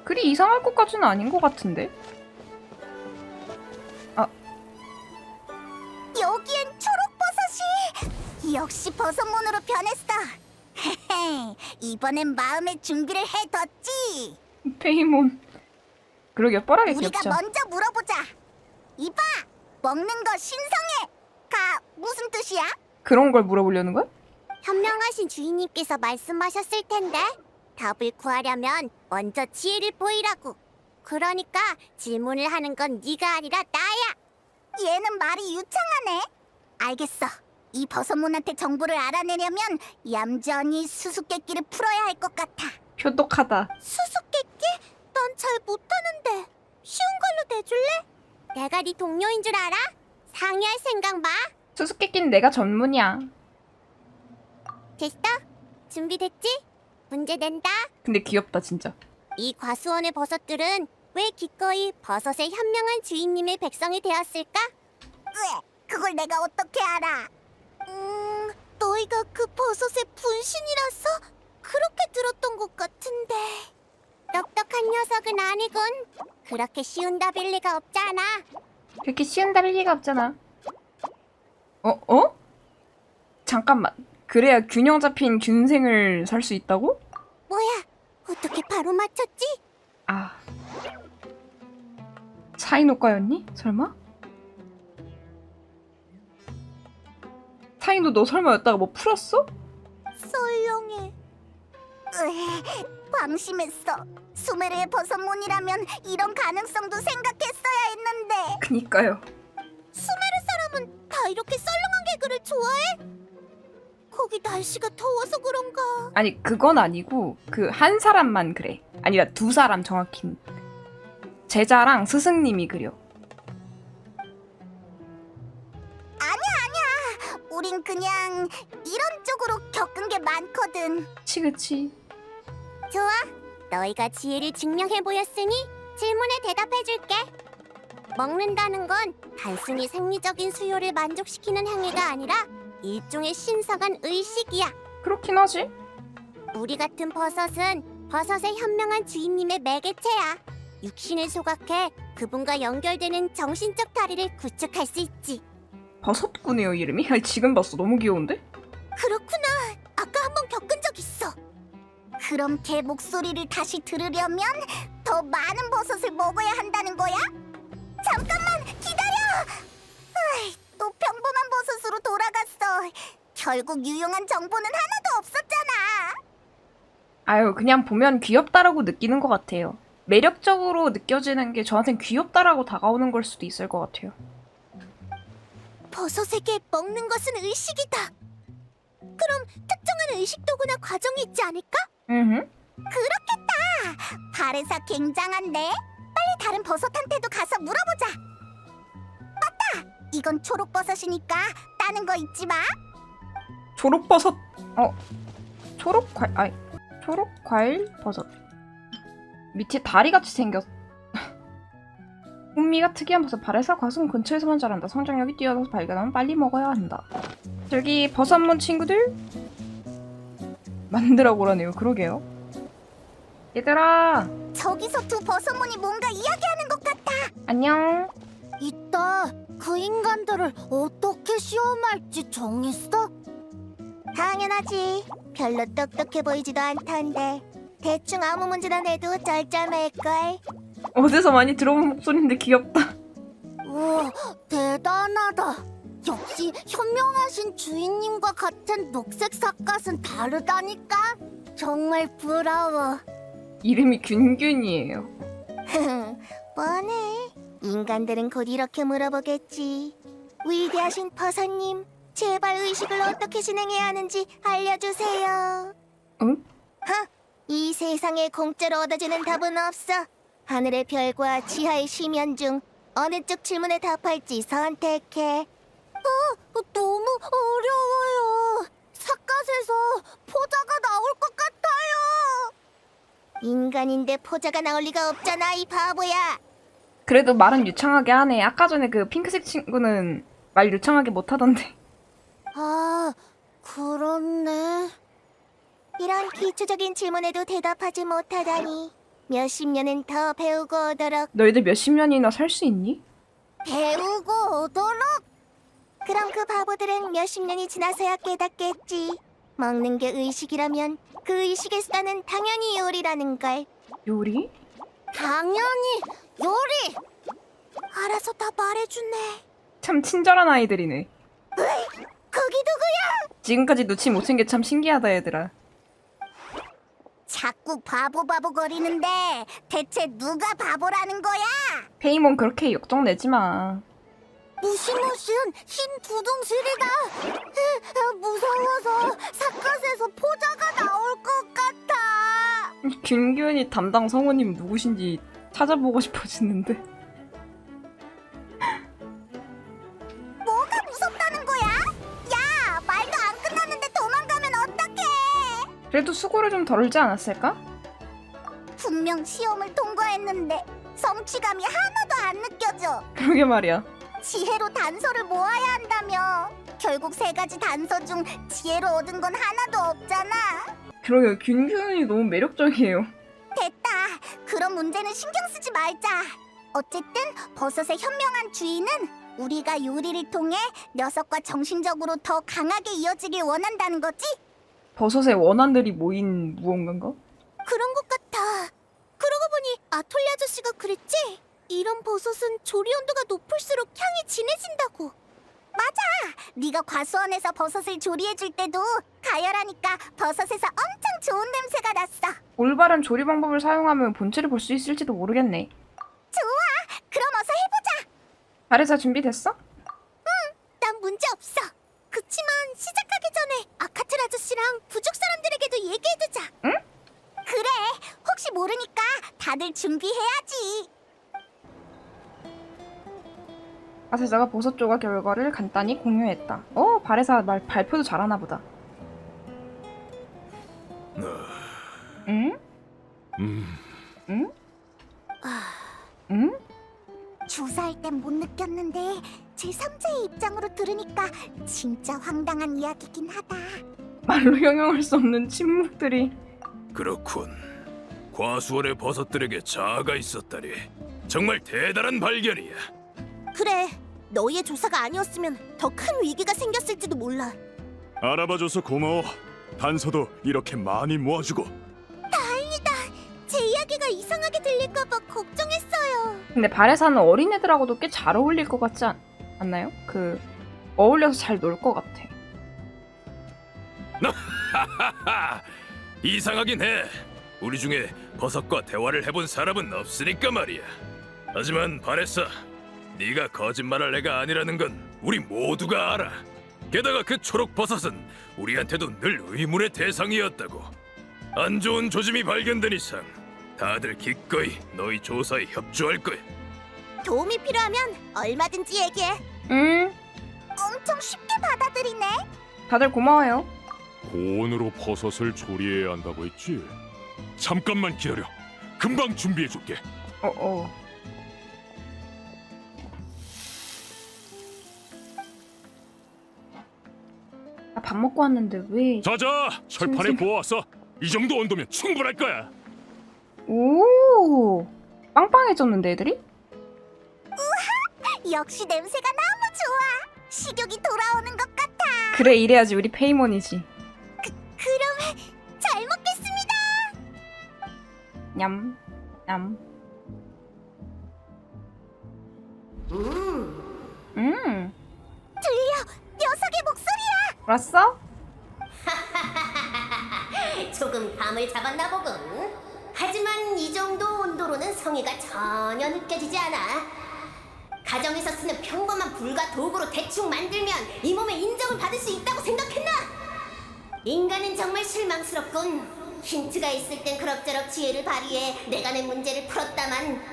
그리 이상할 것까지는 아닌 것 같은데? 여기엔 초록버섯이. 역시 버섯몬으로 변했어. 헤헤, 이번엔 마음의 준비를 해뒀지. 페이몬. 그러게 뻘하게 우리가 귀엽죠. 먼저 물어보자. 이봐, 먹는 거 신성해. 가 무슨 뜻이야? 그런 걸 물어보려는 거야? 현명하신 주인님께서 말씀하셨을 텐데 답을 구하려면 먼저 지혜를 보이라고. 그러니까 질문을 하는 건 네가 아니라 나야. 얘는 말이 유창하네. 알겠어. 이 버섯몬한테 정보를 알아내려면 얌전히 수수께끼를 풀어야 할 것 같아. 표독하다. 수수께끼? 난 잘 못하는데. 쉬운 걸로 내줄래? 내가 네 동료인 줄 알아? 상의할 생각 마. 수수께끼는 내가 전문이야. 됐어? 준비됐지? 문제 낸다. 근데 귀엽다 진짜. 이 과수원의 버섯들은 왜 기꺼이 버섯의 현명한 주인님의 백성이 되었을까? 왜? 그걸 내가 어떻게 알아? 너희가 그 버섯의 분신이라서 그렇게 들었던 것 같은데. 똑똑한 녀석은 아니군. 그렇게 쉬운 답일 리가 없잖아. 그렇게 쉬운 답일 리가 없잖아. 어? 잠깐만. 그래야 균형 잡힌 균생을 살 수 있다고? 뭐야? 어떻게 바로 맞췄지? 아. 차이노과였니? 설마? 차이노 너 설마 였다가 뭐 풀었어? 썰렁해. 방심했어. 수메르의 버섯몬이라면 이런 가능성도 생각했어야 했는데. 그니까요. 수메르 사람은 다 이렇게 썰렁한 개그를 좋아해? 거기 날씨가 더워서 그런가? 아니 그건 아니고 그 한 사람만 그래. 아니라 두 사람 정확히. 제자랑 스승님이 그려. 아니야. 우린 그냥 이런 쪽으로 겪은 게 많거든. 그치. 좋아. 너희가 지혜를 증명해 보였으니 질문에 대답해줄게. 먹는다는 건 단순히 생리적인 수요를 만족시키는 행위가 아니라 일종의 신성한 의식이야. 그렇긴 하지. 우리 같은 버섯은 버섯의 현명한 주인님의 매개체야. 육신을 소각해 그분과 연결되는 정신적 다리를 구축할 수 있지. 버섯구네요 이름이? 아니, 지금 봤어. 너무 귀여운데? 그렇구나. 아까 한번 겪은 적 있어. 그럼 걔 목소리를 다시 들으려면 더 많은 버섯을 먹어야 한다는 거야? 잠깐만 기다려. 또 평범한 버섯으로 돌아갔어. 결국 유용한 정보는 하나도 없었잖아. 아유 그냥 보면 귀엽다라고 느끼는 것 같아요. 매력적으로 느껴지는 게 저한텐 귀엽다라고 다가오는 걸 수도 있을 것 같아요. 버섯에게 먹는 것은 의식이다. 그럼 특정한 의식 도구나 과정이 있지 않을까? 그렇겠다. 바레사 굉장한데? 빨리 다른 버섯한테도 가서 물어보자. 맞다. 이건 초록버섯이니까 따는 거 잊지 마. 초록버섯. 초록과일 버섯. 밑에 다리같이 생겼. 풍미가 특이한 버섯. 발에서 과수원 근처에서만 자란다. 성장력이 뛰어나서 발견하면 빨리 먹어야 한다. 저기 버섯몬 친구들 만들어 보라네요. 그러게요. 얘들아 저기서 두 버섯몬이 뭔가 이야기하는 것 같아. 안녕. 이따 그 인간들을 어떻게 시험할지 정했어? 당연하지. 별로 똑똑해 보이지도 않던데 대충 아무 문제나 내도 쩔쩔맬걸. 어디서 많이 들어본 목소리인데 귀엽다. 우와, 대단하다. 역시 현명하신 주인님과 같은 녹색 삿갓은 다르다니까. 정말 부러워. 이름이 균균이에요. 뻔해. 인간들은 곧 이렇게 물어보겠지. 위대하신 버섯님, 제발 의식을 어떻게 진행해야 하는지 알려주세요. 응? 이 세상에 공짜로 얻어지는 답은 없어. 하늘의 별과 지하의 심연 중 어느 쪽 질문에 답할지 선택해. 너무 어려워요. 삿갓에서 포자가 나올 것 같아요. 인간인데 포자가 나올 리가 없잖아, 이 바보야. 그래도 말은 유창하게 하네. 아까 전에 그 핑크색 친구는 말 유창하게 못하던데. 아, 그렇네. 이런 기초적인 질문에도 대답하지 못하다니. 몇십 년은 더 배우고 오도록. 너희들 몇십 년이나 살 수 있니? 배우고 오도록? 그럼 그 바보들은 몇십 년이 지나서야 깨닫겠지. 먹는 게 의식이라면 그 의식의 수단은 당연히 요리라는 걸. 요리? 당연히 요리! 알아서 다 말해주네. 참 친절한 아이들이네. 거기 누구야? 지금까지 눈치 못 챈 게 참 신기하다 얘들아. 자꾸 바보 거리는데 대체 누가 바보라는 거야? 페이몬 그렇게 역정 내지 마. 무시무시한 흰 두둥실이다. 무서워서 사컷에서 포자가 나올 것 같아. 균균이 담당 성우님 누구신지 찾아보고 싶어지는데. 뭐가 무섭다는 거야? 야, 말도 안 끝났는데 도망가면 어떡해? 그래도 수고를 좀 덜지 않았을까? 분명 시험을 통과했는데 성취감이 하나도 안 느껴져. 그러게 말이야. 지혜로 단서를 모아야 한다며. 결국 3가지 단서 중 지혜로 얻은 건 하나도 없잖아. 그러게요. 균균이 너무 매력적이에요. 됐다. 그런 문제는 신경 쓰지 말자. 어쨌든 버섯의 현명한 주인은 우리가 요리를 통해 녀석과 정신적으로 더 강하게 이어지길 원한다는 거지? 버섯의 원한들이 모인 무언가인가? 그런 것 같아. 그러고 보니 아톨리 아저씨가 그랬지? 이런 버섯은 조리 온도가 높을수록 향이 진해진다고. 맞아. 네가 과수원에서 버섯을 조리해줄 때도 가열하니까 버섯에서 엄청 좋은 냄새가 났어. 올바른 조리 방법을 사용하면 본체를 볼 수 있을지도 모르겠네. 좋아. 그럼 어서 해보자. 발에사 준비됐어? 난 문제 없어. 그치만 시작하기 전에 아카틀 아저씨랑 부족 사람들에게도 얘기해두자. 응? 그래. 혹시 모르니까 다들 준비해야지. 아세자가 버섯 조각 결과를 간단히 공유했다. 발에사 발표도 잘하나 보다. 응? 응? 응? 조사할 땐 못 느꼈는데 제3자의 입장으로 들으니까 진짜 황당한 이야기긴 하다. 말로 형용할 수 없는 침묵들이. 그렇군. 과수원의 버섯들에게 자아가 있었다니. 정말 대단한 발견이야. 그래. 너희의 조사가 아니었으면 더 큰 위기가 생겼을지도 몰라. 알아봐줘서 고마워. 단서도 이렇게 많이 모아주고. 다행이다. 제 이야기가 이상하게 들릴까봐 걱정했어요. 근데 발에사는 어린애들하고도 꽤 잘 어울릴 것 같지 않나요? 어울려서 잘 놀 것 같아. 하하하. 이상하긴 해. 우리 중에 버섯과 대화를 해본 사람은 없으니까 말이야. 하지만 바레사, 네가 거짓말할 애가 아니라는 건 우리 모두가 알아. 게다가 그 초록 버섯은 우리한테도 늘 의문의 대상이었다고. 안 좋은 조짐이 발견된 이상 다들 기꺼이 너희 조사에 협조할 거야. 도움이 필요하면 얼마든지 얘기해. 엄청 쉽게 받아들이네. 다들 고마워요. 고온으로 버섯을 조리해야 한다고 했지? 잠깐만 기다려. 금방 준비해줄게. 밥 먹고 왔는데 왜? 자자, 철판에 잠시만. 보아왔어. 이 정도 온도면 충분할 거야. 오, 빵빵해졌는데 애들이? 역시 냄새가 너무 좋아. 식욕이 돌아오는 것 같아. 그래 이래야지 우리 페이몬이지. 그럼 잘 먹겠습니다. 냠, 냠. 들려. 녀석의 목소리야. 알았어? 조금 감을 잡았나 보군. 하지만 이 정도 온도로는 성의가 전혀 느껴지지 않아. 가정에서 쓰는 평범한 불과 도구로 대충 만들면 이 몸에 인정을 받을 수 있다고 생각했나? 인간은 정말 실망스럽군. 힌트가 있을 땐 그럭저럭 지혜를 발휘해 내가 낸 문제를 풀었다만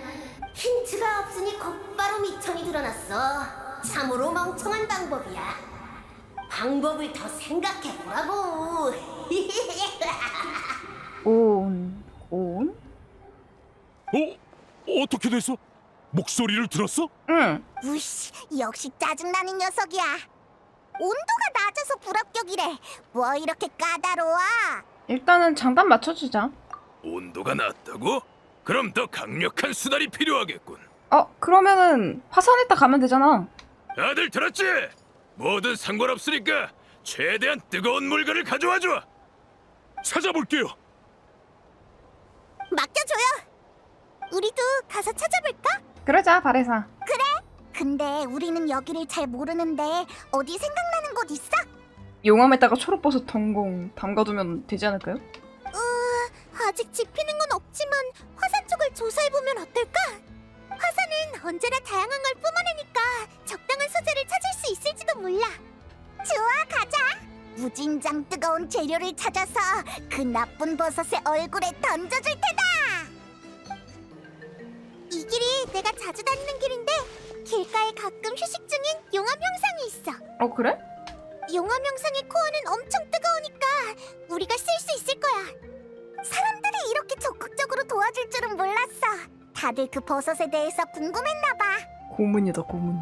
힌트가 없으니 곧바로 미천이 드러났어. 참으로 멍청한 방법이야. 방법을 더 생각해보라고. 온? 어떻게 됐어? 목소리를 들었어? 응. 우씨, 역시 짜증나는 녀석이야. 온도가 낮아서 불합격이래. 뭐 이렇게 까다로워? 일단은 장단 맞춰주자. 온도가 낮다고? 그럼 더 강력한 수달이 필요하겠군. 그러면은 화산에다 가면 되잖아. 다들 들었지? 뭐든 상관없으니까 최대한 뜨거운 물건을 가져와줘. 찾아볼게요. 맡겨줘요. 우리도 가서 찾아볼까? 그러자, 바레사. 근데 우리는 여기를 잘 모르는데 어디 생각나는 곳 있어? 용암에다가 초록버섯 전공 담가두면 되지 않을까요? 아직 지피는 건 없지만 화산 쪽을 조사해보면 어떨까? 화산은 언제나 다양한 걸 뿜어내니까 적당한 소재를 찾을 수 있을지도 몰라. 좋아, 가자. 무진장 뜨거운 재료를 찾아서 그 나쁜 버섯의 얼굴에 던져줄 테다. 이 길이 내가 자주 다니는 길인데 길가에 가끔 휴식 중인 용암 형상이 있어. 어, 그래? 용암 형상의 코어는 엄청 뜨거우니까 우리가 쓸 수 있을 거야. 사람들이 이렇게 적극적으로 도와줄 줄은 몰랐어. 다들 그 버섯에 대해서 궁금했나 봐. 고문이다, 고문.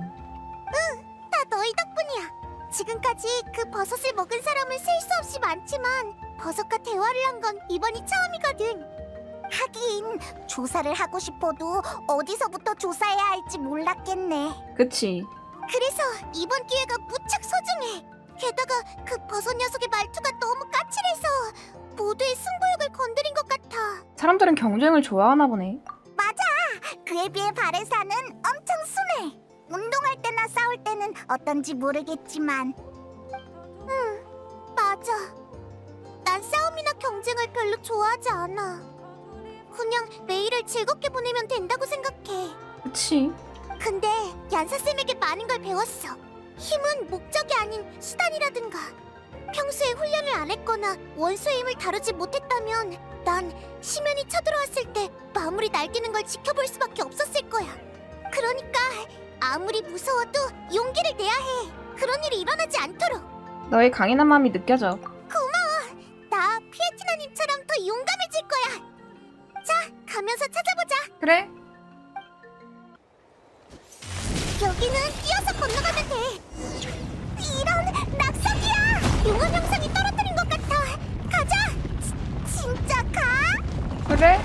다 너희 덕분이야. 지금까지 그 버섯을 먹은 사람은 셀 수 없이 많지만 버섯과 대화를 한 건 이번이 처음이거든. 하긴 조사를 하고 싶어도 어디서부터 조사해야 할지 몰랐겠네. 그치. 그래서 이번 기회가 무척 소중해. 게다가 그 버섯 녀석의 말투가 너무 까칠해서 모두의 승부욕을 건드린 것 같아. 사람들은 경쟁을 좋아하나 보네. 맞아. 그에 비해 바레사는 엄청 순해. 운동할 때나 싸울 때는 어떤지 모르겠지만. 맞아. 난 싸움이나 경쟁을 별로 좋아하지 않아. 그냥 매일을 즐겁게 보내면 된다고 생각해. 그치. 근데 얀사쌤에게 많은 걸 배웠어. 힘은 목적이 아닌 수단이라든가. 평소에 훈련을 안 했거나 원수의 힘을 다루지 못했다면 난 심연이 쳐들어왔을 때 마무리 날뛰는 걸 지켜볼 수밖에 없었을 거야. 그러니까 아무리 무서워도 용기를 내야 해. 그런 일이 일어나지 않도록. 너의 강인한 마음이 느껴져. 나 피에티나님처럼 더 용감해질 거야. 자, 가면서 찾아보자. 그래? 여기는 뛰어서 건너가면 돼. 이런 낙석이야. 용암 형상이 떨어뜨린 것 같아. 가자. 진짜 가? 그래?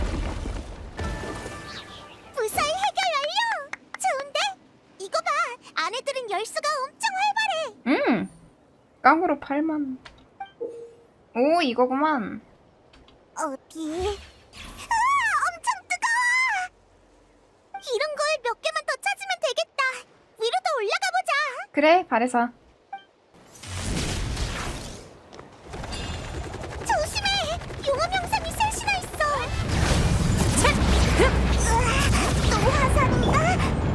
무사히 해결 완료. 좋은데? 이거 봐. 아내들은 열수가 엄청 활발해. 깡으로 8만. 오, 이거구만. 어디? 엄청 뜨거워. 이런 걸 몇 개만 더 찾으면 되겠다. 위로 더 올라가 보자. 그래, 바레사. 조심해! 용암 형상이 셋이나 있어! 또 화산인가?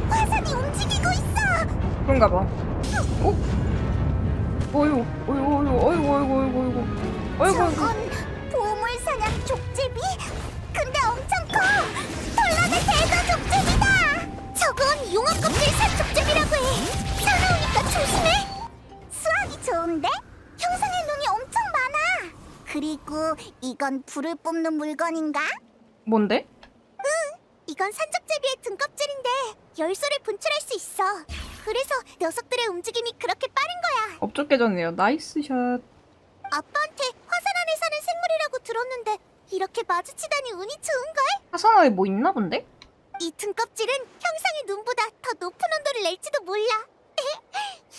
화산이 움직이고 있어! 그런가 봐. 오? 어이구, 어이구, 어이구, 어이구, 어이구, 어이구. 어이구, 어이구. 저건 보물사냥 족제비? 근데 엄청 커! 톨란의 대가 족제비다! 저건 용암 껍질 산 족제비라고 해! 사나우니까 조심해! 수학이 좋은데? 형상의 눈이 엄청 많아! 그리고 이건 불을 뿜는 물건인가? 뭔데? 이건 산적제비의 등껍질인데 열소를 분출할 수 있어. 그래서 녀석들의 움직임이 그렇게 빠른 거야. 업적개졌네요. 나이스 샷. 아빠한테 화산 안에 사는 생물이라고 들었는데 이렇게 마주치다니 운이 좋은걸? 화산어에 뭐 있나 본데? 이 등껍질은 형상의 눈보다 더 높은 온도를 낼지도 몰라.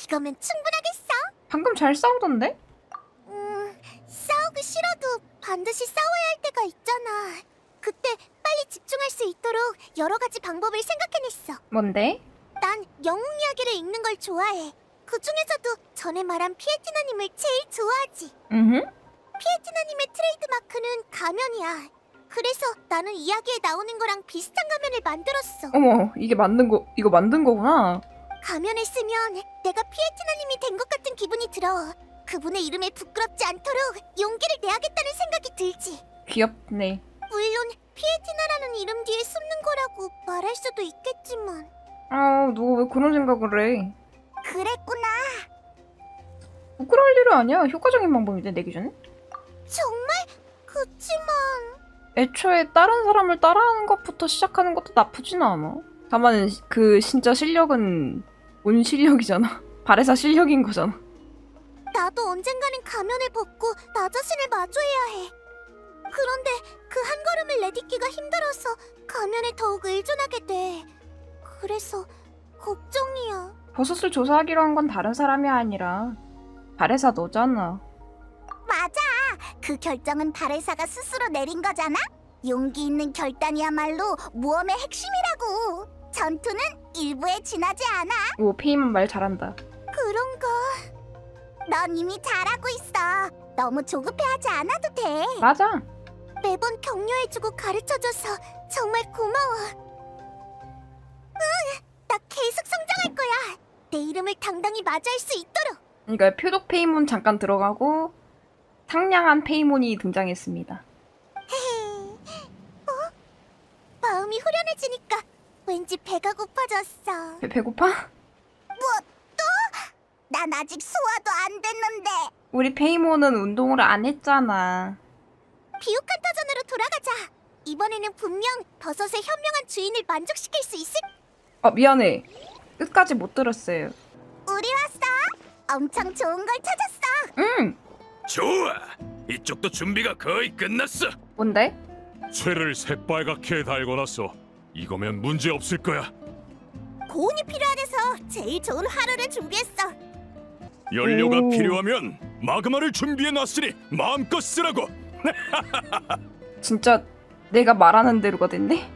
이거면 충분하겠어. 방금 잘 싸우던데? 싸우기 싫어도 반드시 싸워야 할 때가 있잖아. 그때 빨리 집중할 수 있도록 여러 가지 방법을 생각해냈어. 뭔데? 난 영웅 이야기를 읽는 걸 좋아해. 그 중에서도 전에 말한 피에티나님을 제일 좋아하지. 피에티나님의 트레이드 마크는 가면이야. 그래서 나는 이야기에 나오는 거랑 비슷한 가면을 만들었어. 어머, 이게 이거 만든 거구나. 가면을 쓰면 내가 피에티나님이 된 것 같은 기분이 들어. 그분의 이름에 부끄럽지 않도록 용기를 내야겠다는 생각이 들지. 귀엽네. 물론 피에티나라는 이름 뒤에 숨는 거라고 말할 수도 있겠지만. 누가 왜 그런 생각을 해? 그랬구나. 부끄러울 일은 아니야. 효과적인 방법인데, 내 기준에? 정말? 그치만... 애초에 다른 사람을 따라하는 것부터 시작하는 것도 나쁘진 않아. 다만 그 진짜 실력은 온 실력이잖아. 바레사 실력인 거잖아. 나도 언젠가는 가면을 벗고 나 자신을 마주해야 해. 그런데 그 한 걸음을 내딛기가 힘들어서 가면에 더욱 의존하게 돼. 그래서 걱정이야. 버섯을 조사하기로 한 건 다른 사람이 아니라 바레사 너잖아. 맞아. 그 결정은 바레사가 스스로 내린 거잖아? 용기 있는 결단이야말로 모험의 핵심이라고. 전투는 일부에 지나지 않아. 오, 페이몬 말 잘한다. 그런가? 넌 이미 잘하고 있어. 너무 조급해하지 않아도 돼. 맞아. 매번 격려해주고 가르쳐줘서 정말 고마워. 응, 나 계속 성장할 거야. 내 이름을 당당히 마주할 수 있도록. 그러니까 표독 페이몬 잠깐 들어가고 상냥한 페이몬이 등장했습니다. 마음이 후련해지니까 왠지 배가 고파졌어. 배고파? 뭐 또? 난 아직 소화도 안 됐는데. 우리 페이몬은 운동을 안 했잖아. 비옥한타전으로 돌아가자. 이번에는 분명 버섯의 현명한 주인을 만족시킬 수 있을. 미안해. 끝까지 못 들었어요. 우리 왔어. 엄청 좋은 걸 찾았어. 좋아. 이쪽도 준비가 거의 끝났어. 뭔데? 쇠를 새빨갛게 달궈놨어. 이거면 문제 없을 거야. 고온이 필요한 데서 제일 좋은 화로를 준비했어. 연료가 오. 필요하면 마그마를 준비해놨으니 마음껏 쓰라고. 진짜 내가 말하는 대로가 됐네?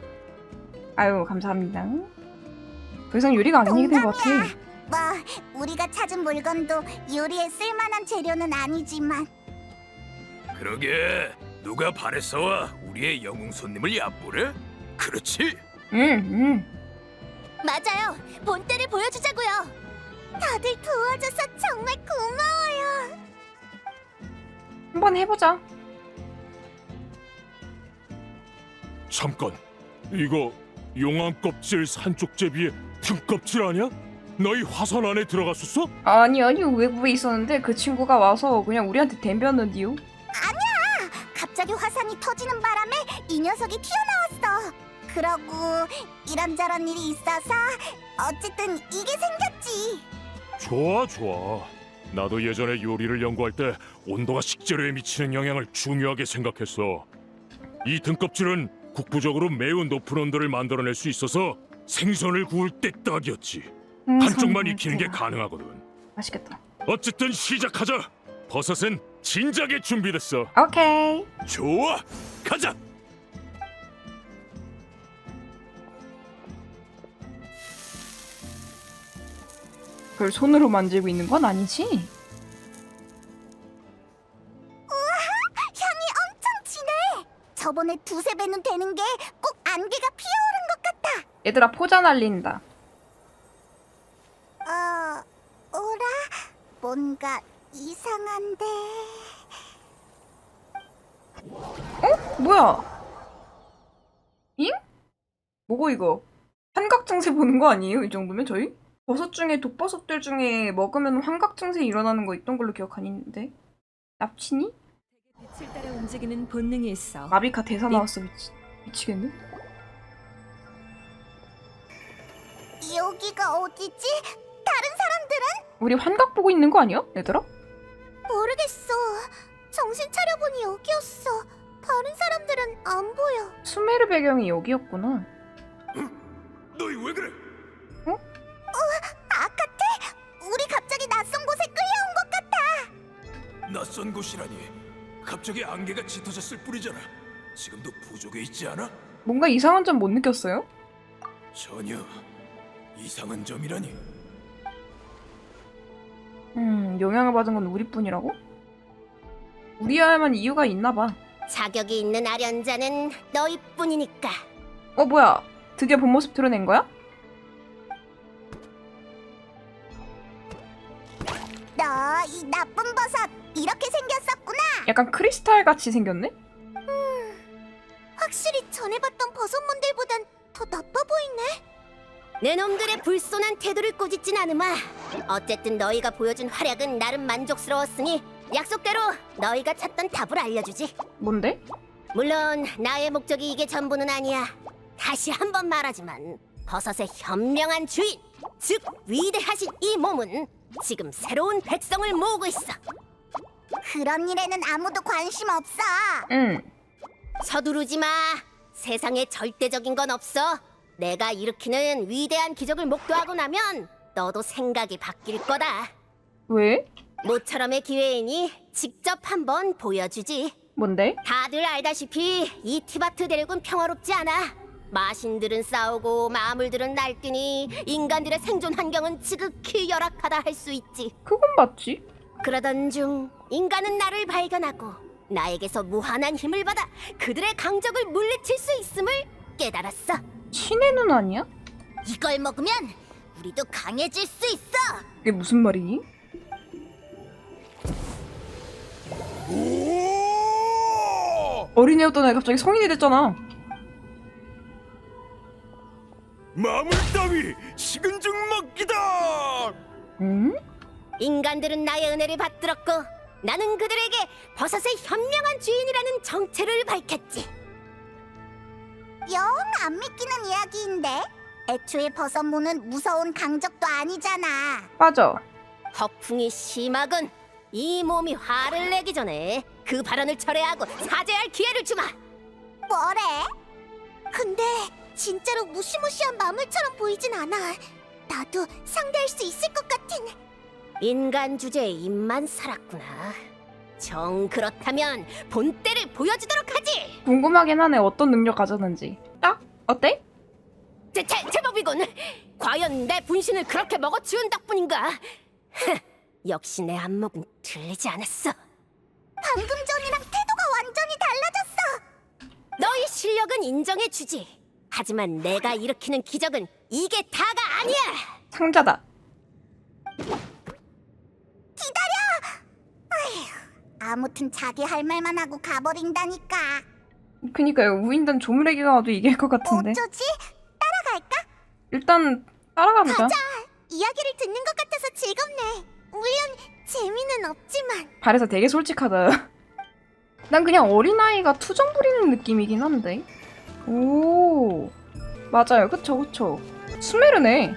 아유, 감사합니다. 더 이상 요리가 안 되는 것 같아. 뭐 우리가 찾은 물건도 요리에 쓸만한 재료는 아니지만. 그러게 누가 발에서와 우리의 영웅 손님을 얕보래? 그렇지? 맞아요. 본때를 보여주자고요. 다들 도와줘서 정말 고마워요. 한번 해보자. 잠깐, 이거 용암 껍질 산쪽제비의 등껍질 아니야? 너희 화산 안에 들어갔었어? 아니, 외국에 있었는데 그 친구가 와서 그냥 우리한테 덤볐는데요. 갑자기 화산이 터지는 바람에 이 녀석이 튀어나왔어. 그러고 이런저런 일이 있어서 어쨌든 이게 생겼지. 좋아. 나도 예전에 요리를 연구할 때 온도가 식재료에 미치는 영향을 중요하게 생각했어. 이 등껍질은 국부적으로 매우 높은 온도를 만들어낼 수 있어서 생선을 구울 때 딱이었지. 한쪽만 익히는 게 가능하거든. 맛있겠다. 어쨌든 시작하자. 버섯은 진작에 준비됐어. 오케이. 좋아. 가자. 그걸 손으로 만들고 있는 건 아니지? 향이 엄청 진해. 저번에 두세 배는 되는 게 꼭 안개가 피어오른 것 같아. 얘들아, 포자 날린다. 오라? 뭔가 이상한데. 뭐야? 잉? 뭐고 이거? 환각증세 보는 거 아니에요? 이 정도면 저희? 버섯 중에 독버섯들 중에 먹으면 환각증세 일어나는 거 있던 걸로 기억하는데. 납치니? 빛을 따라 움직이는 본능이 있어. 마비카 대사 나왔어. 미치겠네. 여기가 어디지? 다른 사람들은? 우리 환각 보고 있는 거 아니야? 얘들아? 모르겠어. 정신 차려보니 여기였어. 다른 사람들은 안 보여. 수메르 배경이 여기였구나. 너희 왜 그래? 아카테? 우리 갑자기 낯선 곳에 끌려온 것 같아. 낯선 곳이라니. 갑자기 안개가 짙어졌을 뿐이잖아. 지금도 부족해 있지 않아? 뭔가 이상한 점 못 느꼈어요? 전혀 이상한 점이라니. 영향을 받은 건 우리뿐이라고? 우리야만 이유가 있나 봐. 자격이 있는 아련자는 너희뿐이니까. 뭐야? 드디어 본 모습 드러낸 거야? 너 이 나쁜 버섯 이렇게 생겼었구나. 약간 크리스탈 같이 생겼네? 확실히 전에 봤던 버섯 모델보단 더 나빠 보이네. 내 놈들의 불손한 태도를 꾸짖진 않으마. 어쨌든 너희가 보여준 활약은 나름 만족스러웠으니 약속대로 너희가 찾던 답을 알려주지. 뭔데? 물론 나의 목적이 이게 전부는 아니야. 다시 한번 말하지만 버섯의 현명한 주인, 즉 위대하신 이 몸은 지금 새로운 백성을 모으고 있어. 그런 일에는 아무도 관심 없어. 서두르지 마. 세상에 절대적인 건 없어. 내가 일으키는 위대한 기적을 목도하고 나면 너도 생각이 바뀔 거다. 왜? 모처럼의 기회이니 직접 한번 보여주지. 뭔데? 다들 알다시피 이 티바트 대륙은 평화롭지 않아. 마신들은 싸우고 마물들은 날뛰니 인간들의 생존 환경은 지극히 열악하다 할 수 있지. 그건 맞지. 그러던 중 인간은 나를 발견하고 나에게서 무한한 힘을 받아 그들의 강적을 물리칠 수 있음을 깨달았어. 신의 눈 아니야? 이걸 먹으면 우리도 강해질 수 있어. 이게 무슨 말이니? 어린애였던 애 갑자기 성인이 됐잖아. 마물 따위 식은 죽 먹기다. 응? 인간들은 나의 은혜를 받들었고 나는 그들에게 버섯의 현명한 주인이라는 정체를 밝혔지. 영 안 믿기는 이야기인데. 애초에 버섯무는 무서운 강적도 아니잖아. 맞아. 허풍이 심하군. 이 몸이 화를 내기 전에 그 발언을 철회하고 사죄할 기회를 주마. 뭐래? 근데 진짜로 무시무시한 마물처럼 보이진 않아. 나도 상대할 수 있을 것 같은. 인간 주제에 입만 살았구나. 정 그렇다면 본때를 보여주도록 하지. 궁금하긴 하네. 어떤 능력 가졌는지. 딱 어때? 제법이군. 과연 내 분신을 그렇게 먹어치운 덕분인가? 역시 내 안목은 틀리지 않았어. 방금 전이랑 태도가 완전히 달라졌어. 너희 실력은 인정해주지. 하지만 내가 일으키는 기적은 이게 다가 아니야. 상자다. 아무튼 자기 할 말만 하고 가버린다니까. 그니까요. 우인단 조물애기가 와도 이길 것 같은데. 어쩌지? 따라갈까? 일단 따라가보자. 이야기를 듣는 것 같아서 즐겁네. 물론 재미는 없지만. 발에서 되게 솔직하다. 난 그냥 어린아이가 투정 부리는 느낌이긴 한데. 오, 맞아요. 그쵸, 그쵸. 수메르네.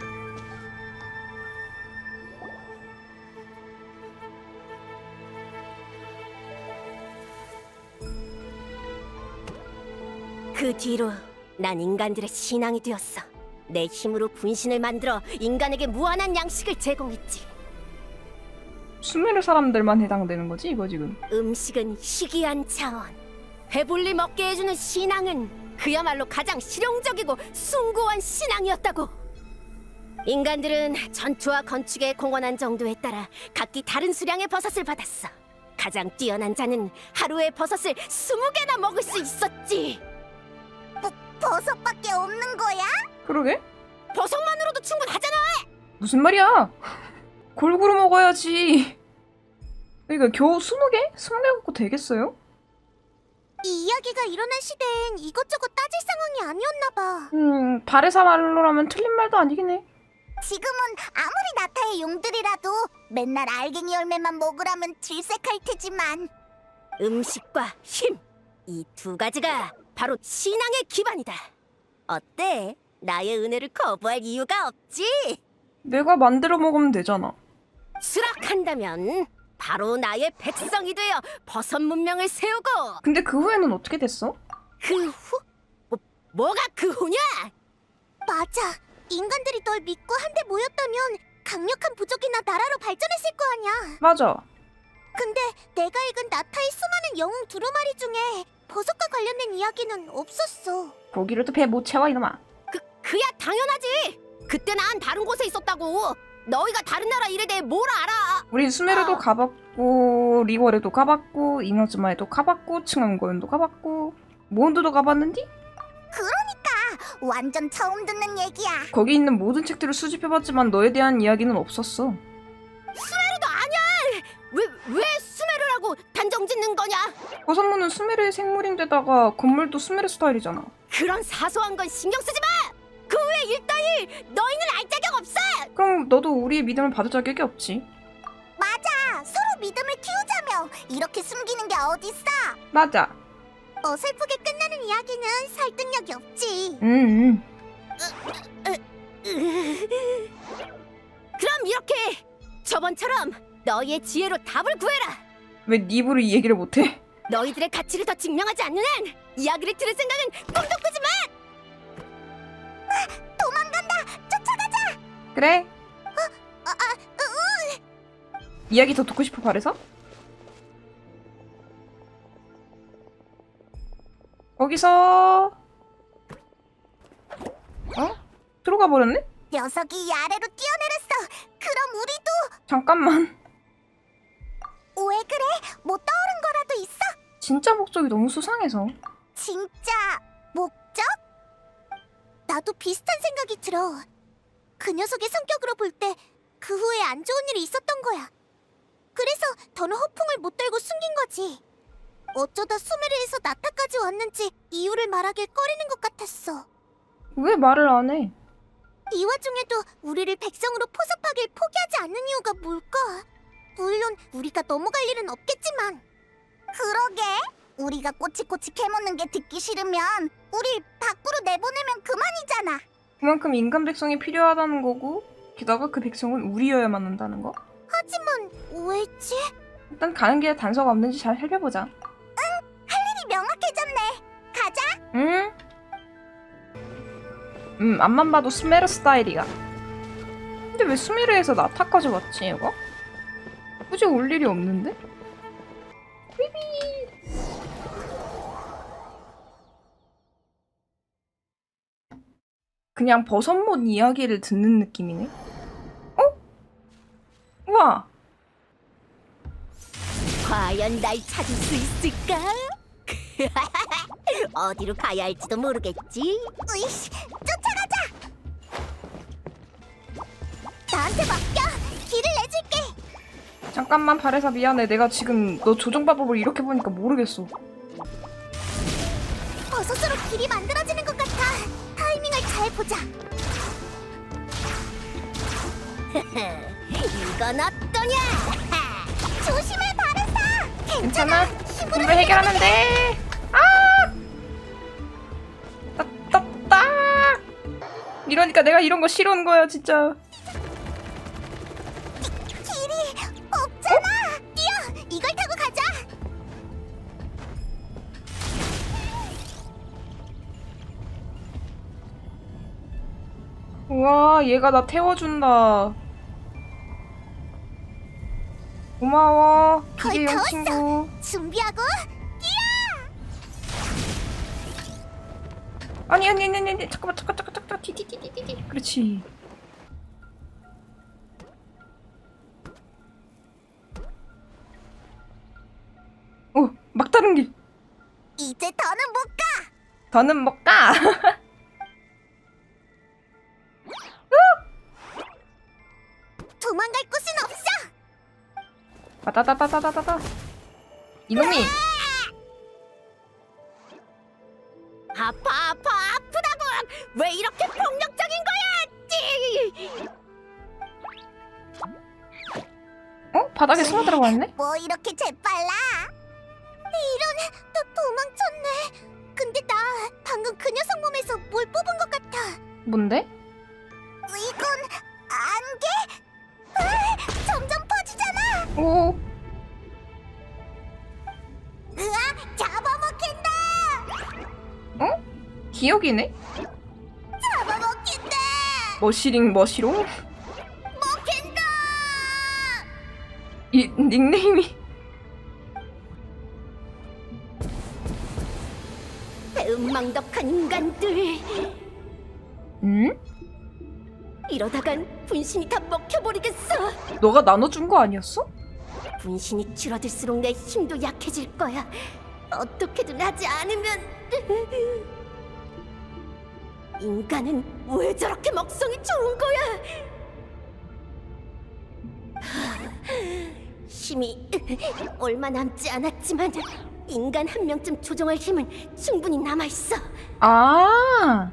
그 뒤로 난 인간들의 신앙이 되었어. 내 힘으로 분신을 만들어 인간에게 무한한 양식을 제공했지. 수메르 사람들만 해당되는 거지, 이거 지금. 음식은 희귀한 차원. 배불리 먹게 해주는 신앙은 그야말로 가장 실용적이고 숭고한 신앙이었다고. 인간들은 전투와 건축에 공헌한 정도에 따라 각기 다른 수량의 버섯을 받았어. 가장 뛰어난 자는 하루에 버섯을 20개나 먹을 수 있었지. 버섯밖에 없는 거야? 그러게? 버섯만으로도 충분하잖아. 무슨 말이야? 골고루 먹어야지. 그러니까 겨우 20개? 20개 갖고 되겠어요? 이 이야기가 일어난 시대엔 이것저것 따질 상황이 아니었나 봐. 바레사 말로라면 틀린 말도 아니긴 해. 지금은 아무리 나타의 용들이라도 맨날 알갱이 열매만 먹으라면 질색할 테지만. 음식과 힘, 이 두 가지가 바로 신앙의 기반이다. 어때? 나의 은혜를 거부할 이유가 없지? 내가 만들어 먹으면 되잖아. 수락한다면 바로 나의 백성이 되어 버섯 문명을 세우고. 근데 그 후에는 어떻게 됐어? 그 후? 뭐가 그 후냐? 맞아. 인간들이 널 믿고 한데 모였다면 강력한 부족이나 나라로 발전했을 거 아냐. 맞아. 근데 내가 읽은 나타의 수많은 영웅 두루마리 중에 버섯과 관련된 이야기는 없었어. 고기로도 배 못 채워 이놈아. 그야 당연하지. 그때 난 다른 곳에 있었다고. 너희가 다른 나라 일에 대해 뭘 알아? 우린 수메르도 가봤고 리월에도 가봤고 이너즈마에도 가봤고 층암고연도 가봤고 몬드도 가봤는디? 그러니까 완전 처음 듣는 얘기야. 거기 있는 모든 책들을 수집해봤지만 너에 대한 이야기는 없었어. 수메르도 아니야. 왜 수메르라고 단정 짓는 거냐? 버섯무는 수메르의 생물인데다가 건물도 수메르 스타일이잖아. 그런 사소한 건 신경 쓰지 마. 그 후에 일따위 너희는 알 자격 없어. 그럼 너도 우리의 믿음을 받을 자격이 없지. 맞아. 서로 믿음을 키우자며 이렇게 숨기는 게 어딨어. 맞아. 어설프게 끝나는 이야기는 설득력이 없지. 그럼 이렇게 저번처럼 너희의 지혜로 답을 구해라. 왜 네 입으로 이 얘기를 못해? 너희들의 가치를 더 증명하지 않는 한 이야기를 들을 생각은 꿈도 꾸지 마. 도망간다. 쫓아가자. 그래. 이야기 더 듣고 싶어 바래서? 거기서 들어가 버렸네? 녀석이 아래로 뛰어내렸어. 그럼 우리도. 잠깐만. 왜 그래? 뭐 떠오른 거라도 있어? 진짜 목적이 너무 수상해서. 진짜 목적? 나도 비슷한 생각이 들어. 그 녀석의 성격으로 볼 때 그 후에 안 좋은 일이 있었던 거야. 그래서 더는 허풍을 못 들고 숨긴 거지. 어쩌다 수메르에서 나타까지 왔는지 이유를 말하길 꺼리는 것 같았어. 왜 말을 안 해? 이 와중에도 우리를 백성으로 포섭하길 포기하지 않는 이유가 뭘까? 물론 우리가 넘어갈 일은 없겠지만. 그러게. 우리가 꼬치꼬치 캐묻는 게 듣기 싫으면 우리 밖으로 내보내면 그만이잖아. 그만큼 인간 백성이 필요하다는 거고, 게다가 그 백성은 우리여야만 한다는 거. 하지만 왜지? 일단 가는 길에 단서가 없는지 잘 살펴보자. 일이 명확해졌네. 가자. 응? 앞만 봐도 스메르 스타일이야. 근데 왜 스메르에서 나타까지 왔지, 얘가? 굳이 올 일이 없는데? 삐비. 그냥 버섯못 이야기를 듣는 느낌이네. 우와! 과연 날 찾을 수 있을까? 어디로 가야 할지도 모르겠지. 으이씨, 쫓아가자. 나한테 맡겨. 길을 내줄게. 잠깐만, 바레사 미안해. 내가 지금 너 조종 방법을 이렇게 보니까 모르겠어. 버섯으로 길이 만들어지는 것 같아. 타이밍을 잘 보자. 이건 어떠냐? 조심해, 바르사. 괜찮아. 공부 해결하면 돼. 아! 따. 이러니까 내가 이런 거 싫어하는 거야, 진짜. 길이 없잖아. 뛰어. 이걸 타고 가자. 우와, 얘가 나 태워준다. 고마워, 거의 기계용 다 왔어. 친구. 준비하고 뛰어. 아니. 잠깐만. 티티티티티. 그렇지. 막다른 길. 이제 더는 못 가. 더는 못 가. 도망갈 곳은 없어. 따다다다다다다. 이놈이. 아프다고. 왜 이렇게 폭력적인 거야? 바닥에 숨어 들어갔네? 뭐 이렇게 재빨라? 이런, 또 도망쳤네. 근데 나 방금 그 녀석 몸에서 뭘 뽑은 것 같아. 뭔데? 이건 안개? 점점 퍼지잖아. 오. 으아, 잡아먹힌다. 기억이네? 잡아먹힌다. 머시링 머시롱? 먹힌다. 이 닉네임이. 배은망덕한 인간들. 응? 이러다간 분신이 다 먹혀버리겠어. 너가 나눠준 거 아니었어? 분신이 줄어들수록 내 힘도 약해질 거야. 어떻게든 하지 않으면. 인간은 왜 저렇게 먹성이 좋은 거야? 힘이 얼마 남지 않았지만 인간 한 명쯤 조종할 힘은 충분히 남아있어. 아.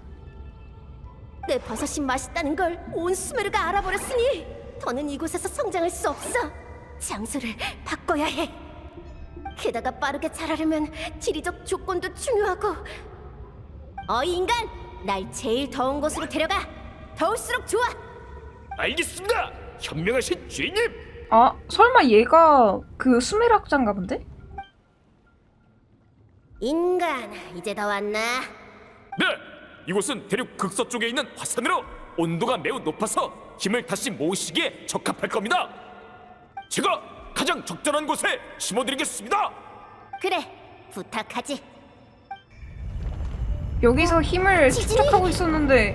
내 버섯이 맛있다는 걸 온 수메르가 알아버렸으니 더는 이곳에서 성장할 수 없어. 장소를 바꿔야 해. 게다가 빠르게 자라려면 지리적 조건도 중요하고. 어이 인간, 날 제일 더운 곳으로 데려가. 더울수록 좋아. 알겠습니다. 현명하신 주인님. 아, 설마 얘가 그 수메락자인가 본데? 인간, 이제 다 왔나? 네! 이곳은 대륙 극서쪽에 있는 화산으로 온도가 매우 높아서 힘을 다시 모으시기에 적합할 겁니다. 제가 가장 적절한 곳에 심어드리겠습니다. 그래, 부탁하지. 여기서 힘을 지질이! 축적하고 있었는데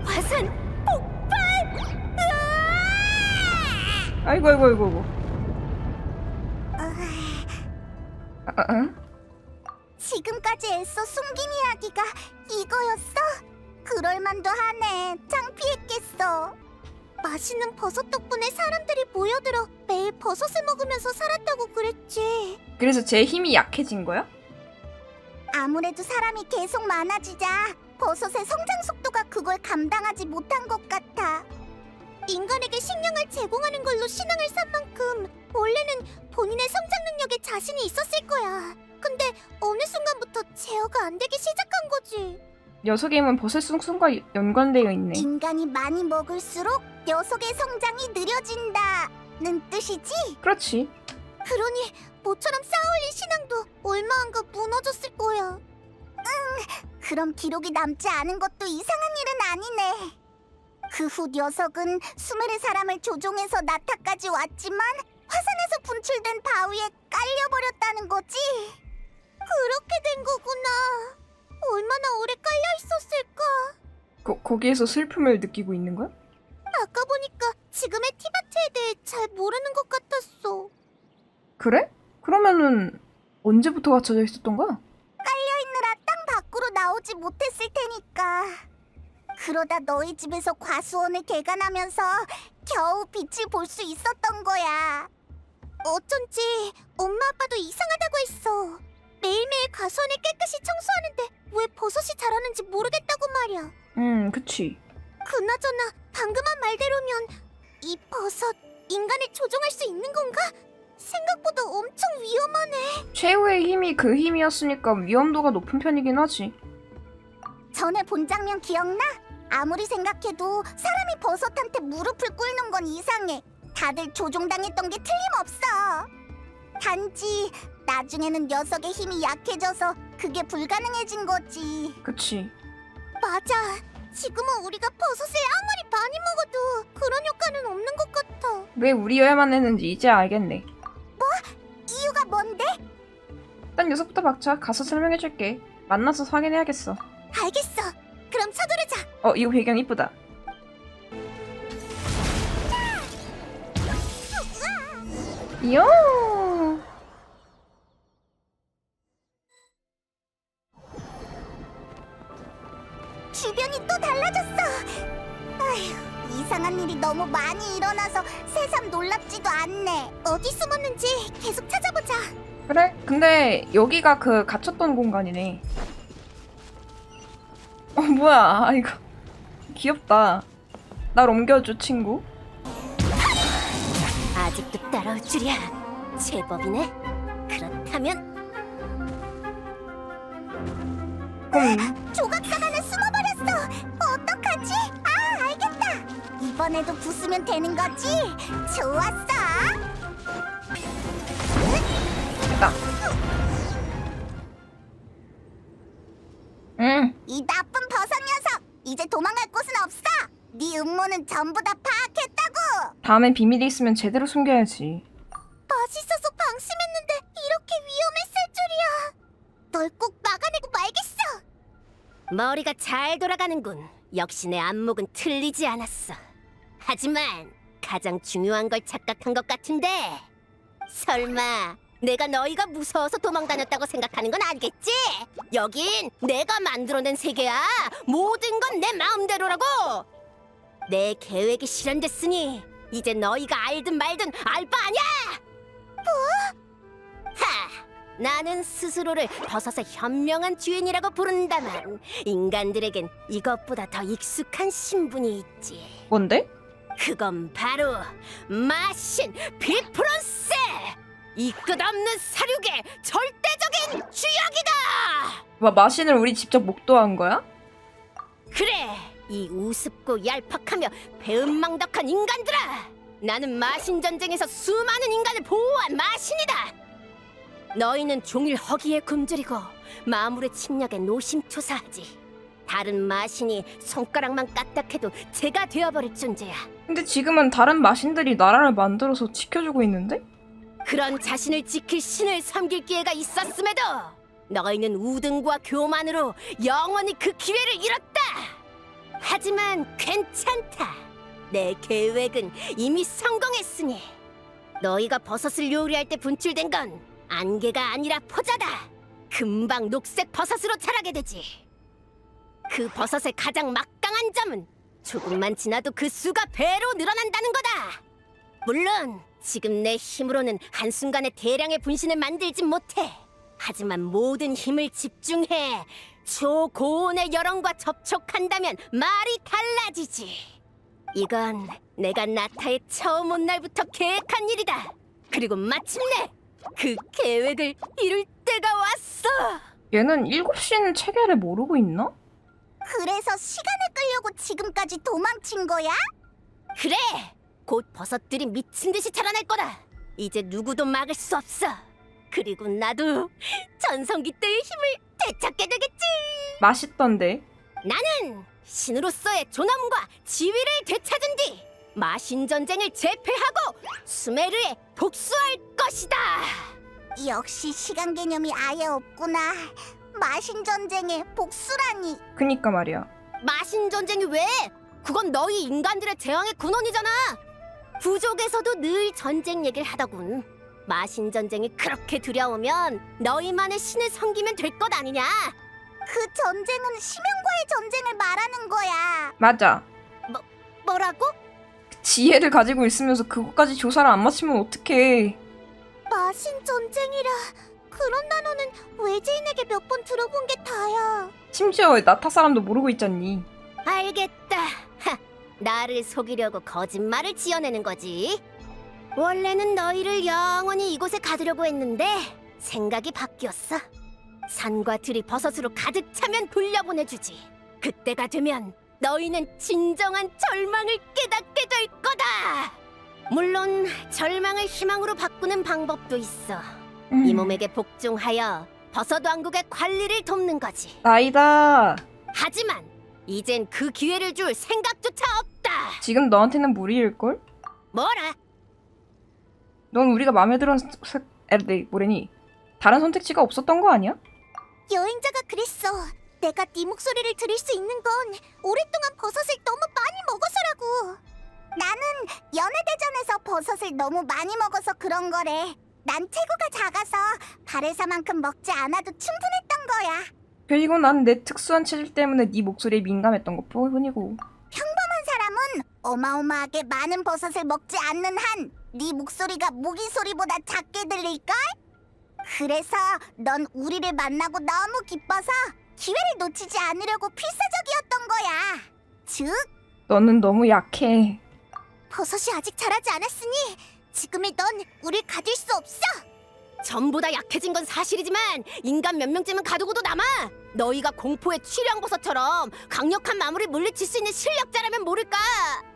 화산 폭발! 아이고 아이고 아이고 응? 지금까지 애써 숨긴 이야기가 이거였어? 그럴만도 하네. 창피했겠어. 맛있는 버섯 덕분에 사람들이 모여들어 매일 버섯을 먹으면서 살았다고 그랬지. 그래서 제 힘이 약해진 거야? 아무래도 사람이 계속 많아지자 버섯의 성장 속도가 그걸 감당하지 못한 것 같아. 인간에게 식량을 제공하는 걸로 신앙을 삼 만큼 원래는 본인의 성장 능력에 자신이 있었을 거야. 근데 어느 순간부터 제어가 안 되기 시작한 거지. 녀석의 힘은 버섯 숭숭과 연관되어 있네. 인간이 많이 먹을수록 녀석의 성장이 느려진다는 뜻이지? 그렇지. 그러니 모처럼 쌓아올린 신앙도 얼마 안가 무너졌을 거야. 그럼 기록이 남지 않은 것도 이상한 일은 아니네. 그 후 녀석은 수메르 사람을 조종해서 나타까지 왔지만 화산에서 분출된 바위에 깔려버렸다는 거지. 그렇게 된 거구나. 얼마나 오래 깔려 있었을까? 거기에서 슬픔을 느끼고 있는 거야? 아까 보니까 지금의 티바트에 대해 잘 모르는 것 같았어. 그래? 그러면은 언제부터 갇혀져 있었던가? 깔려있느라 땅 밖으로 나오지 못했을 테니까. 그러다 너희 집에서 과수원을 개간하면서 겨우 빛을 볼 수 있었던 거야. 어쩐지 엄마 아빠도 이상하다고 했어. 매일매일 과수원을 깨끗이 청소하는데 왜 버섯이 자라는지 모르겠다고 말이야. 그치. 그나저나 방금 한 말대로면 이 버섯 인간을 조종할 수 있는 건가? 생각보다 엄청 위험하네. 최후의 힘이 그 힘이었으니까 위험도가 높은 편이긴 하지. 전에 본 장면 기억나? 아무리 생각해도 사람이 버섯한테 무릎을 꿇는 건 이상해. 다들 조종당했던 게 틀림없어. 단지 나중에는 녀석의 힘이 약해져서 그게 불가능해진 거지. 그치. 맞아. 지금은 우리가 버섯을 아무리 많이 먹어도 그런 효과는 없는 것 같아. 왜 우리여야만 했는지 이제 알겠네. 이유가 뭔데? 일단 녀석부터 박자. 가서 설명해줄게. 만나서 확인해야겠어. 알겠어. 그럼 서두르자. 이거 배경 이쁘다. 이야. 주변이 또 달라졌어. 아휴, 이상한 일이 너무 많이 일어나서 새삼 놀랍지도 않네. 어디 숨었는지 계속 찾아보자. 그래? 근데 여기가 그 갇혔던 공간이네. 뭐야. 이거 귀엽다. 날 옮겨줘 친구. 아직도 따라올 줄이야. 제법이네. 그렇다면 조각상 안에 숨어버렸어. 어떡하지? 아, 알겠다. 이번에도 부수면 되는 거지? 좋았어. 됐다. 이 나쁜 버섯 녀석. 이제 도망갈 곳은 없어. 네 음모는 전부 다 파악했다고. 다음엔 비밀이 있으면 제대로 숨겨야지. 맛있어서 방심했는데 이렇게 위험했을 줄이야. 널 꼭 막아내고 말겠어. 머리가 잘 돌아가는군. 역시 내 안목은 틀리지 않았어. 하지만 가장 중요한 걸 착각한 것 같은데. 설마 내가 너희가 무서워서 도망다녔다고 생각하는 건 아니겠지? 여긴 내가 만들어낸 세계야. 모든 건 내 마음대로라고. 내 계획이 실현됐으니 이제 너희가 알든 말든 알 바 아냐? 하! 나는 스스로를 버섯의 현명한 주인이라고 부른다만 이간들에겐 이것보다 더 익숙한 신분이 있지. 뭔데? 그건 바로 마신 비프론스! 이 끝없는 사륙의 절대적인 주역이다! 마신을 우리 직접 목도한 거야? 그래, 이 우습고 얄팍하며 배은망덕한 인간들아! 나는 마신 전쟁에서 수많은 인간을 보호한 마신이다! 너희는 종일 허기에 굶주리고 마물의 침략에 노심초사하지. 다른 마신이 손가락만 까딱해도 제가 되어버릴 존재야. 근데 지금은 다른 마신들이 나라를 만들어서 지켜주고 있는데? 그런 자신을 지킬 신을 섬길 기회가 있었음에도 너희는 우등과 교만으로 영원히 그 기회를 잃었다. 하지만 괜찮다. 내 계획은 이미 성공했으니 너희가 버섯을 요리할 때 분출된 건 안개가 아니라 포자다. 금방 녹색 버섯으로 자라게 되지. 그 버섯의 가장 막강한 점은 조금만 지나도 그 수가 배로 늘어난다는 거다. 물론 지금 내 힘으로는 한순간에 대량의 분신을 만들진 못해. 하지만 모든 힘을 집중해 초고온의 여론과 접촉한다면 말이 달라지지. 이건 내가 나타에 처음 온 날부터 계획한 일이다. 그리고 마침내 그 계획을 이룰 때가 왔어. 얘는 7시는 체계를 모르고 있나? 그래서 시간을 끌려고 지금까지 도망친 거야? 그래! 곧 버섯들이 미친 듯이 자라날 거다. 이제 누구도 막을 수 없어. 그리고 나도 전성기 때의 힘을 되찾게 되겠지. 맛있던데. 나는 신으로서의 존엄과 지위를 되찾은 뒤 마신 전쟁을 재패하고 수메르에 복수할 것이다. 역시 시간 개념이 아예 없구나. 마신 전쟁에 복수라니. 그니까 말이야. 마신 전쟁이 왜? 그건 너희 인간들의 재앙의 근원이잖아. 부족에서도 늘 전쟁 얘기를 하더군. 마신 전쟁이 그렇게 두려우면 너희만의 신을 섬기면 될 것 아니냐? 그 전쟁은 심연과의 전쟁을 말하는 거야. 맞아. 뭐라고? 지혜를 가지고 있으면서 그것까지 조사를 안 마치면 어떡해. 마신 전쟁이라 그런 단어는 외지인에게 몇 번 들어본 게 다야. 심지어 나타 사람도 모르고 있잖니. 알겠다. 하, 나를 속이려고 거짓말을 지어내는 거지. 원래는 너희를 영원히 이곳에 가두려고 했는데 생각이 바뀌었어. 산과 들이 버섯으로 가득 차면 돌려보내주지. 그때가 되면 너희는 진정한 절망을 깨닫게 될 거다. 물론 절망을 희망으로 바꾸는 방법도 있어. 이 몸에게 복종하여 버섯 왕국의 관리를 돕는 거지. 나이다. 하지만 이젠 그 기회를 줄 생각조차 없다. 지금 너한테는 무리일걸? 뭐라? 넌 우리가 마음에 들어 뭐래니? 다른 선택지가 없었던 거 아니야? 여행자가 그랬어. 내가 네 목소리를 들을 수 있는 건 오랫동안 버섯을 너무 많이 먹어서라고. 나는 연애대전에서 버섯을 너무 많이 먹어서 그런 거래. 난 체구가 작아서 바레사만큼 먹지 않아도 충분했던 거야. 그리고 난 내 특수한 체질 때문에 네 목소리에 민감했던 것 뿐이고. 평범한 사람은 어마어마하게 많은 버섯을 먹지 않는 한 네 목소리가 모기 소리보다 작게 들릴걸? 그래서 넌 우리를 만나고 너무 기뻐서 기회를 놓치지 않으려고 필사적이었던 거야. 즉, 너는 너무 약해. 버섯이 아직 자라지 않았으니 지금의 넌 우릴 가질 수 없어. 전부 다 약해진 건 사실이지만 인간 몇 명쯤은 가두고도 남아. 너희가 공포의 취령버섯처럼 강력한 마물을 물리칠 수 있는 실력자라면 모를까.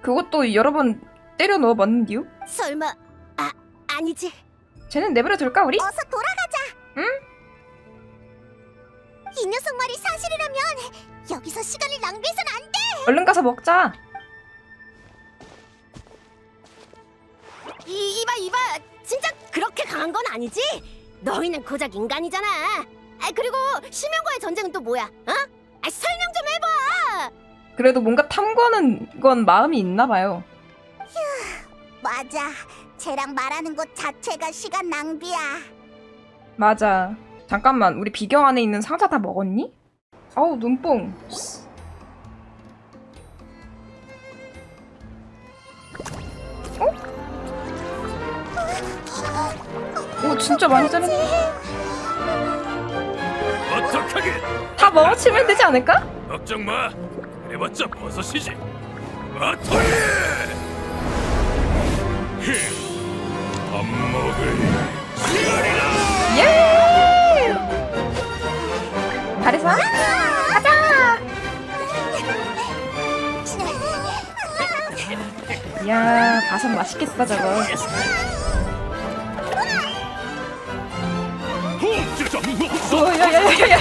그것도 여러 번 때려 넣어 봤는디요? 설마 아니지. 쟤는 내버려 둘까 우리? 어서 돌아가자. 응? 이 녀석 말이 사실이라면 여기서 시간을 낭비해선 안 돼. 얼른 가서 먹자. 이봐 진짜 그렇게 강한 건 아니지? 너희는 고작 인간이잖아. 그리고 심연과의 전쟁은 또 뭐야? 어? 설명 좀 해봐. 그래도 뭔가 탐구하는 건 마음이 있나 봐요. 맞아. 쟤랑 말하는 것 자체가 시간 낭비야. 맞아. 잠깐만, 우리 비경 안에 있는 상자 다 먹었니? 아우, 눈뽕. 오, 진짜 많이 자랐네. 어떡하게? 다 먹어치면 되지 않을까? 걱정 마. 그래봤자 버섯이지. 마토리! 밥 먹을 예! 잘했어? 가자! 이야, 버섯 맛있겠다, 저거. 오, 야야야야야.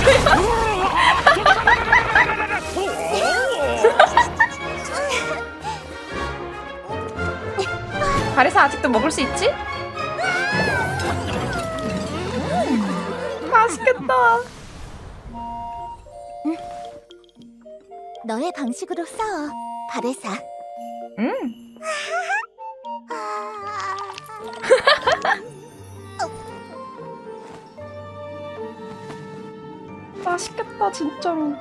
바레사 아직도 먹을 수 있지? 맛있겠다. 너의 방식으로 싸워, 바레사. 맛있겠다 진짜로.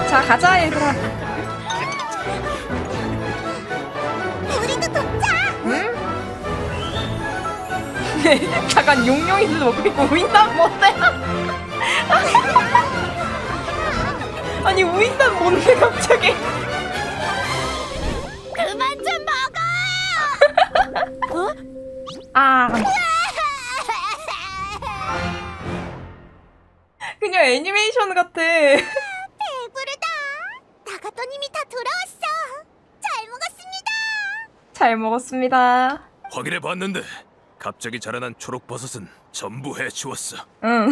자 가자 얘들아. 우리도 돕자. 응? 잠깐 용용이도 먹고 있고 우인단 뭔데? 아니 우인단 뭔데 갑자기? 그만 좀 먹어. 아 그냥 애니메이션 같아. 배부르다. 나갔던 힘이 다 돌아왔어. 잘 먹었습니다. 잘 먹었습니다. 확인해 봤는데 갑자기 자라난 초록버섯은 전부 해치웠어. 응.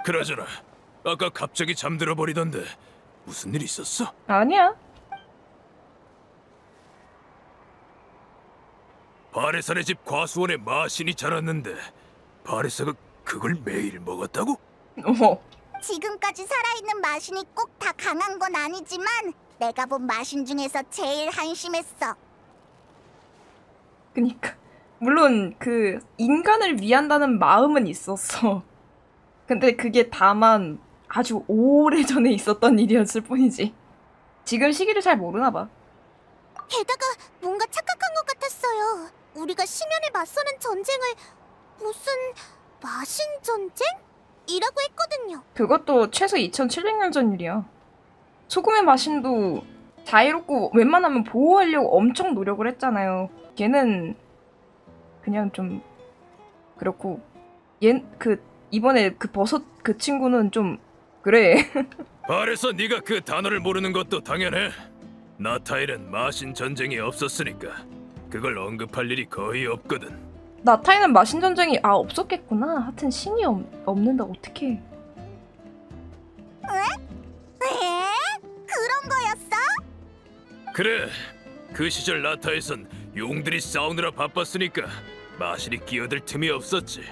그러잖아. 아까 갑자기 잠들어 버리던데 무슨 일 있었어? 아니야. 바레사네 집 과수원에 마신이 자랐는데 바레사가 그걸 매일 먹었다고? 어머. 지금까지 살아있는 마신이 꼭 다 강한 건 아니지만 내가 본 마신 중에서 제일 한심했어. 그니까 물론 그 인간을 위한다는 마음은 있었어. 근데 그게 다만 아주 오래전에 있었던 일이었을 뿐이지. 지금 시기를 잘 모르나 봐. 게다가 뭔가 착각한 것 같았어요. 우리가 심연에 맞서는 전쟁을 무슨 마신 전쟁? 이라고 했거든요. 그것도 최소 2700년 전 일이야. 소금의 마신도 자유롭고 웬만하면 보호하려고 엄청 노력을 했잖아요. 걔는 그냥 좀 그렇고 이번에 그 버섯 그 친구는 좀 그래. 바레사 네가 그 단어를 모르는 것도 당연해. 나타에는 마신 전쟁이 없었으니까 그걸 언급할 일이 거의 없거든. 나타에는 마신 전쟁이 없었겠구나. 하여튼 신이 없는다 어떡해. 에? 그런 거였어? 그래, 그 시절 나타에선 용들이 싸우느라 바빴으니까 마신이 끼어들 틈이 없었지.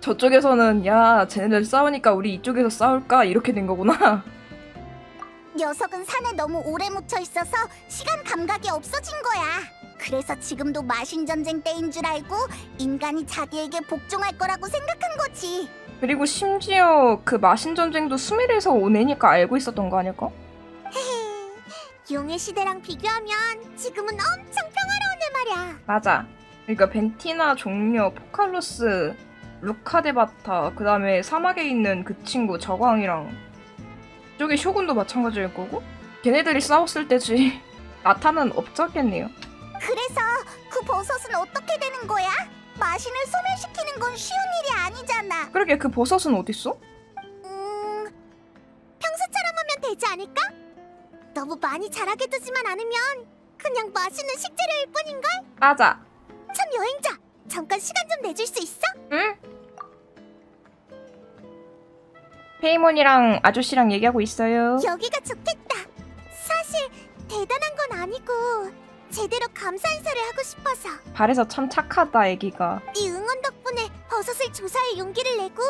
저쪽에서는 야 쟤네들 싸우니까 우리 이쪽에서 싸울까 이렇게 된 거구나. 녀석은 산에 너무 오래 묻혀 있어서 시간 감각이 없어진 거야. 그래서 지금도 마신 전쟁 때인 줄 알고 인간이 자기에게 복종할 거라고 생각한 거지. 그리고 심지어 그 마신 전쟁도 수메르에서 온 애니까 알고 있었던 거 아닐까? 용의 시대랑 비교하면 지금은 엄청 평화로운데 말이야. 맞아. 그러니까 벤티나 종려, 포칼로스, 루카데바타, 그 다음에 사막에 있는 그 친구 저광이랑 저기 쇼군도 마찬가지일 거고 걔네들이 싸웠을 때지. 나타는 없었겠네요. 그래서 그 버섯은 어떻게 되는 거야? 마신을 소멸시키는 건 쉬운 일이 아니잖아. 그러게 그 버섯은 어딨어? 평소처럼 하면 되지 않을까? 너무 많이 자라게 두지만 않으면 그냥 마시는 식재료일 뿐인걸? 맞아. 참 여행자, 잠깐 시간 좀 내줄 수 있어? 응? 페이몬이랑 아저씨랑 얘기하고 있어요. 여기가 좋겠다. 사실 대단한 건 아니고 제대로 감사 인사를 하고 싶어서. 발에서 참 착하다 애기가. 네 응원 덕분에 버섯을 조사할 용기를 내고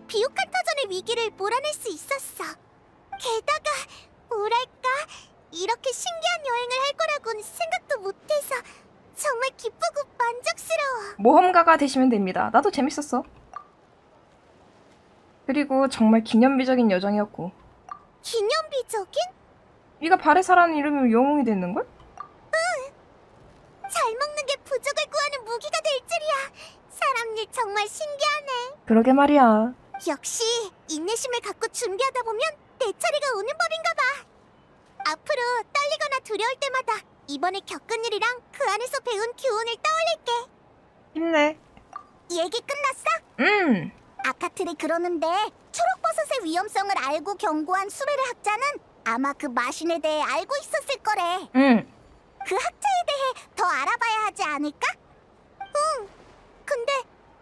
비옥한 터전의 위기를 몰아낼 수 있었어. 게다가 뭐랄까 이렇게 신기한 여행을 할 거라고는 생각도 못해서 정말 기쁘고 만족스러워. 모험가가 되시면 됩니다. 나도 재밌었어. 그리고 정말 기념비적인 여정이었고. 기념비적인? 네가 바레사라는 이름이 영웅이 됐는걸? 잘 먹는 게 부족을 구하는 무기가 될 줄이야. 사람 일 정말 신기하네. 그러게 말이야. 역시 인내심을 갖고 준비하다 보면 내 차례가 오는 법인가 봐. 앞으로 떨리거나 두려울 때마다 이번에 겪은 일이랑 그 안에서 배운 교훈을 떠올릴게. 힘내. 얘기 끝났어? 아카틀이 그러는데 초록버섯의 위험성을 알고 경고한 수메르 학자는 아마 그 마신에 대해 알고 있었을 거래. 그 학자에 대해 더 알아봐야 하지 않을까? 응. 근데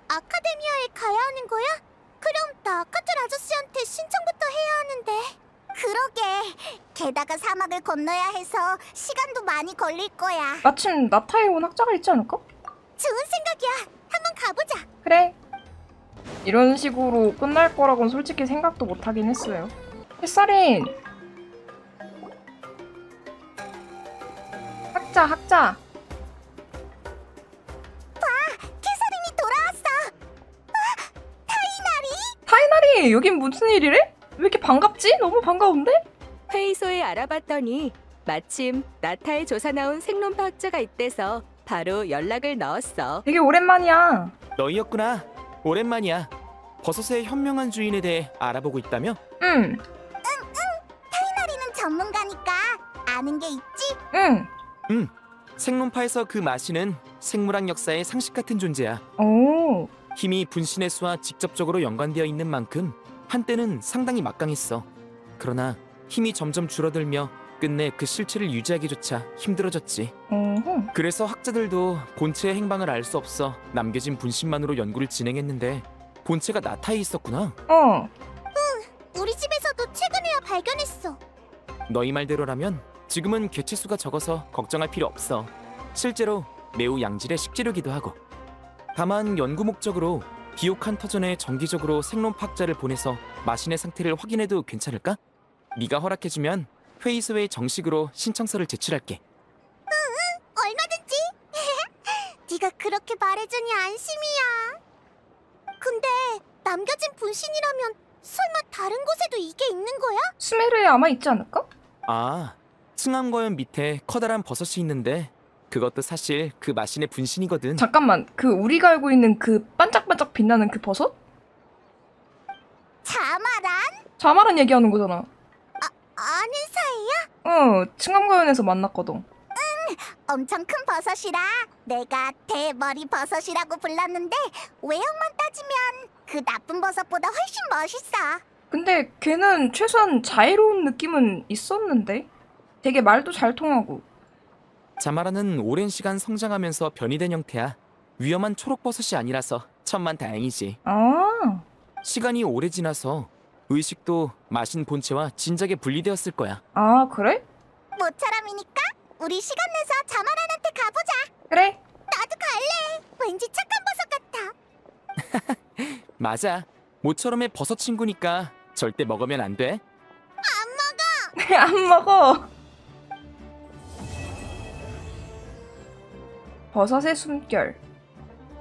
아카데미아에 가야 하는 거야? 그럼 게다가 사막을 건너야 해서 시간도 많이 걸릴 거야. 마침 나타에 온 학자가 있지 않을까? 좋은 생각이야. 한번 가보자. 그래. 이런 식으로 끝날 거라고는 솔직히 생각도 못 하긴 했어요. 햇살인 학자. 캐서린이 돌아왔어. 타이나리 여긴 무슨 일이래? 왜 이렇게 반갑지? 너무 반가운데? 회의소에 알아봤더니 마침 나타의 조사 나온 생론파 학자가 있대서 바로 연락을 넣었어. 되게 오랜만이야. 너희였구나. 오랜만이야. 버섯의 현명한 주인에 대해 알아보고 있다며? 응. 타이나리는 전문가니까 아는 게 있지? 응. 생론파에서 그 마신은 생물학 역사의 상식 같은 존재야. 오. 힘이 분신의 수와 직접적으로 연관되어 있는 만큼 한때는 상당히 막강했어. 그러나 힘이 점점 줄어들며 끝내 그 실체를 유지하기조차 힘들어졌지. 어허. 그래서 학자들도 본체의 행방을 알 수 없어 남겨진 분신만으로 연구를 진행했는데 본체가 나타에 있었구나. 우리 집에서도 최근에야 발견했어. 너희 말대로라면 지금은 개체수가 적어서 걱정할 필요 없어. 실제로 매우 양질의 식재료기도 하고. 다만 연구 목적으로 비옥한 터전에 정기적으로 생론파학자를 보내서 마신의 상태를 확인해도 괜찮을까? 네가 허락해주면 회의소에 정식으로 신청서를 제출할게. 얼마든지. 네가 그렇게 말해주니 안심이야. 근데 남겨진 분신이라면 설마 다른 곳에도 이게 있는 거야? 수메르에 아마 있지 않을까? 아, 층암거연 밑에 커다란 버섯이 있는데 그것도 사실 그 마신의 분신이거든. 잠깐만. 그 우리가 알고 있는 그 반짝반짝 빛나는 그 버섯? 자마란 얘기하는 거잖아. 아는 사이야? 층암과연에서 만났거든. 엄청 큰 버섯이라 내가 대머리 버섯이라고 불렀는데 외형만 따지면 그 나쁜 버섯보다 훨씬 멋있어. 근데 걔는 최소한 자애로운 느낌은 있었는데? 되게 말도 잘 통하고. 자마라는 오랜 시간 성장하면서 변이된 형태야. 위험한 초록버섯이 아니라서 천만다행이지. 아. 시간이 오래 지나서 의식도 마신 본체와 진작에 분리되었을 거야. 아, 그래? 모처럼이니까 우리 시간 내서 자마란한테 가보자. 그래. 나도 갈래. 왠지 착한 버섯 같아. 맞아. 모처럼의 버섯 친구니까 절대 먹으면 안 돼. 안 먹어. 버섯의 숨결.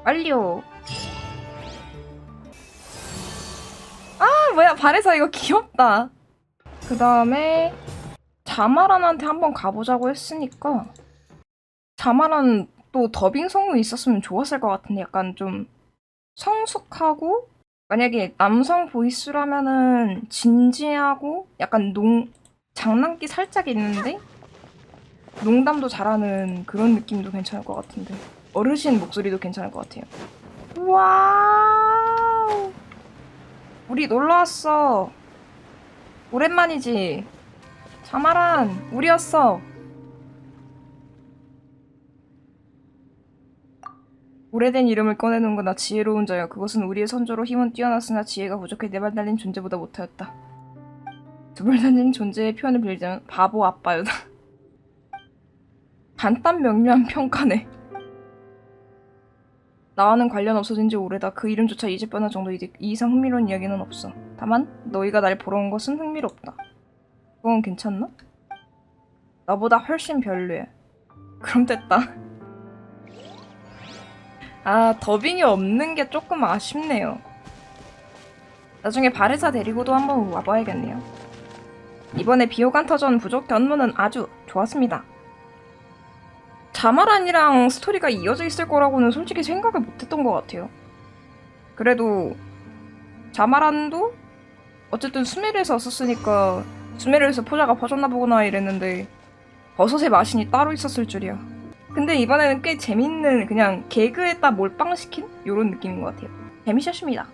완료. 아, 뭐야. 발에서 이거 귀엽다. 그 다음에 자마란한테 한번 가보자고 했으니까 자마란 또 더빙 성우 있었으면 좋았을 것 같은데 약간 좀 성숙하고 만약에 남성 보이스라면은 진지하고 약간 장난기 살짝 있는데 농담도 잘하는 그런 느낌도 괜찮을 것 같은데 어르신 목소리도 괜찮을 것 같아요. 와우. 우리 놀러왔어. 오랜만이지. 자마란 우리였어. 오래된 이름을 꺼내는구나. 지혜로운 자여. 그것은 우리의 선조로 힘은 뛰어났으나 지혜가 부족해 네 발 달린 존재보다 못하였다. 두 발 달린 존재의 표현을 빌자면 바보 아빠였다. 간단 명료한 평가네. 나와는 관련 없어진 지 오래다. 그 이름조차 잊을뻔한 정도이지 이 이상 흥미로운 이야기는 없어. 다만 너희가 날 보러 온 것은 흥미롭다. 그건 괜찮나? 나보다 훨씬 별로야. 그럼 됐다. 아, 더빙이 없는 게 조금 아쉽네요. 나중에 바레사 데리고도 한번 와봐야겠네요. 이번에 비호간 터전 부족 견문은 아주 좋았습니다. 자마란이랑 스토리가 이어져 있을 거라고는 솔직히 생각을 못했던 것 같아요. 그래도 자마란도 어쨌든 수메르에서 썼으니까 수메르에서 포자가 퍼졌나 보구나 이랬는데 버섯의 마신이 따로 있었을 줄이야. 근데 이번에는 꽤 재밌는 그냥 개그에다 몰빵시킨 요런 느낌인 것 같아요. 재밌었습니다.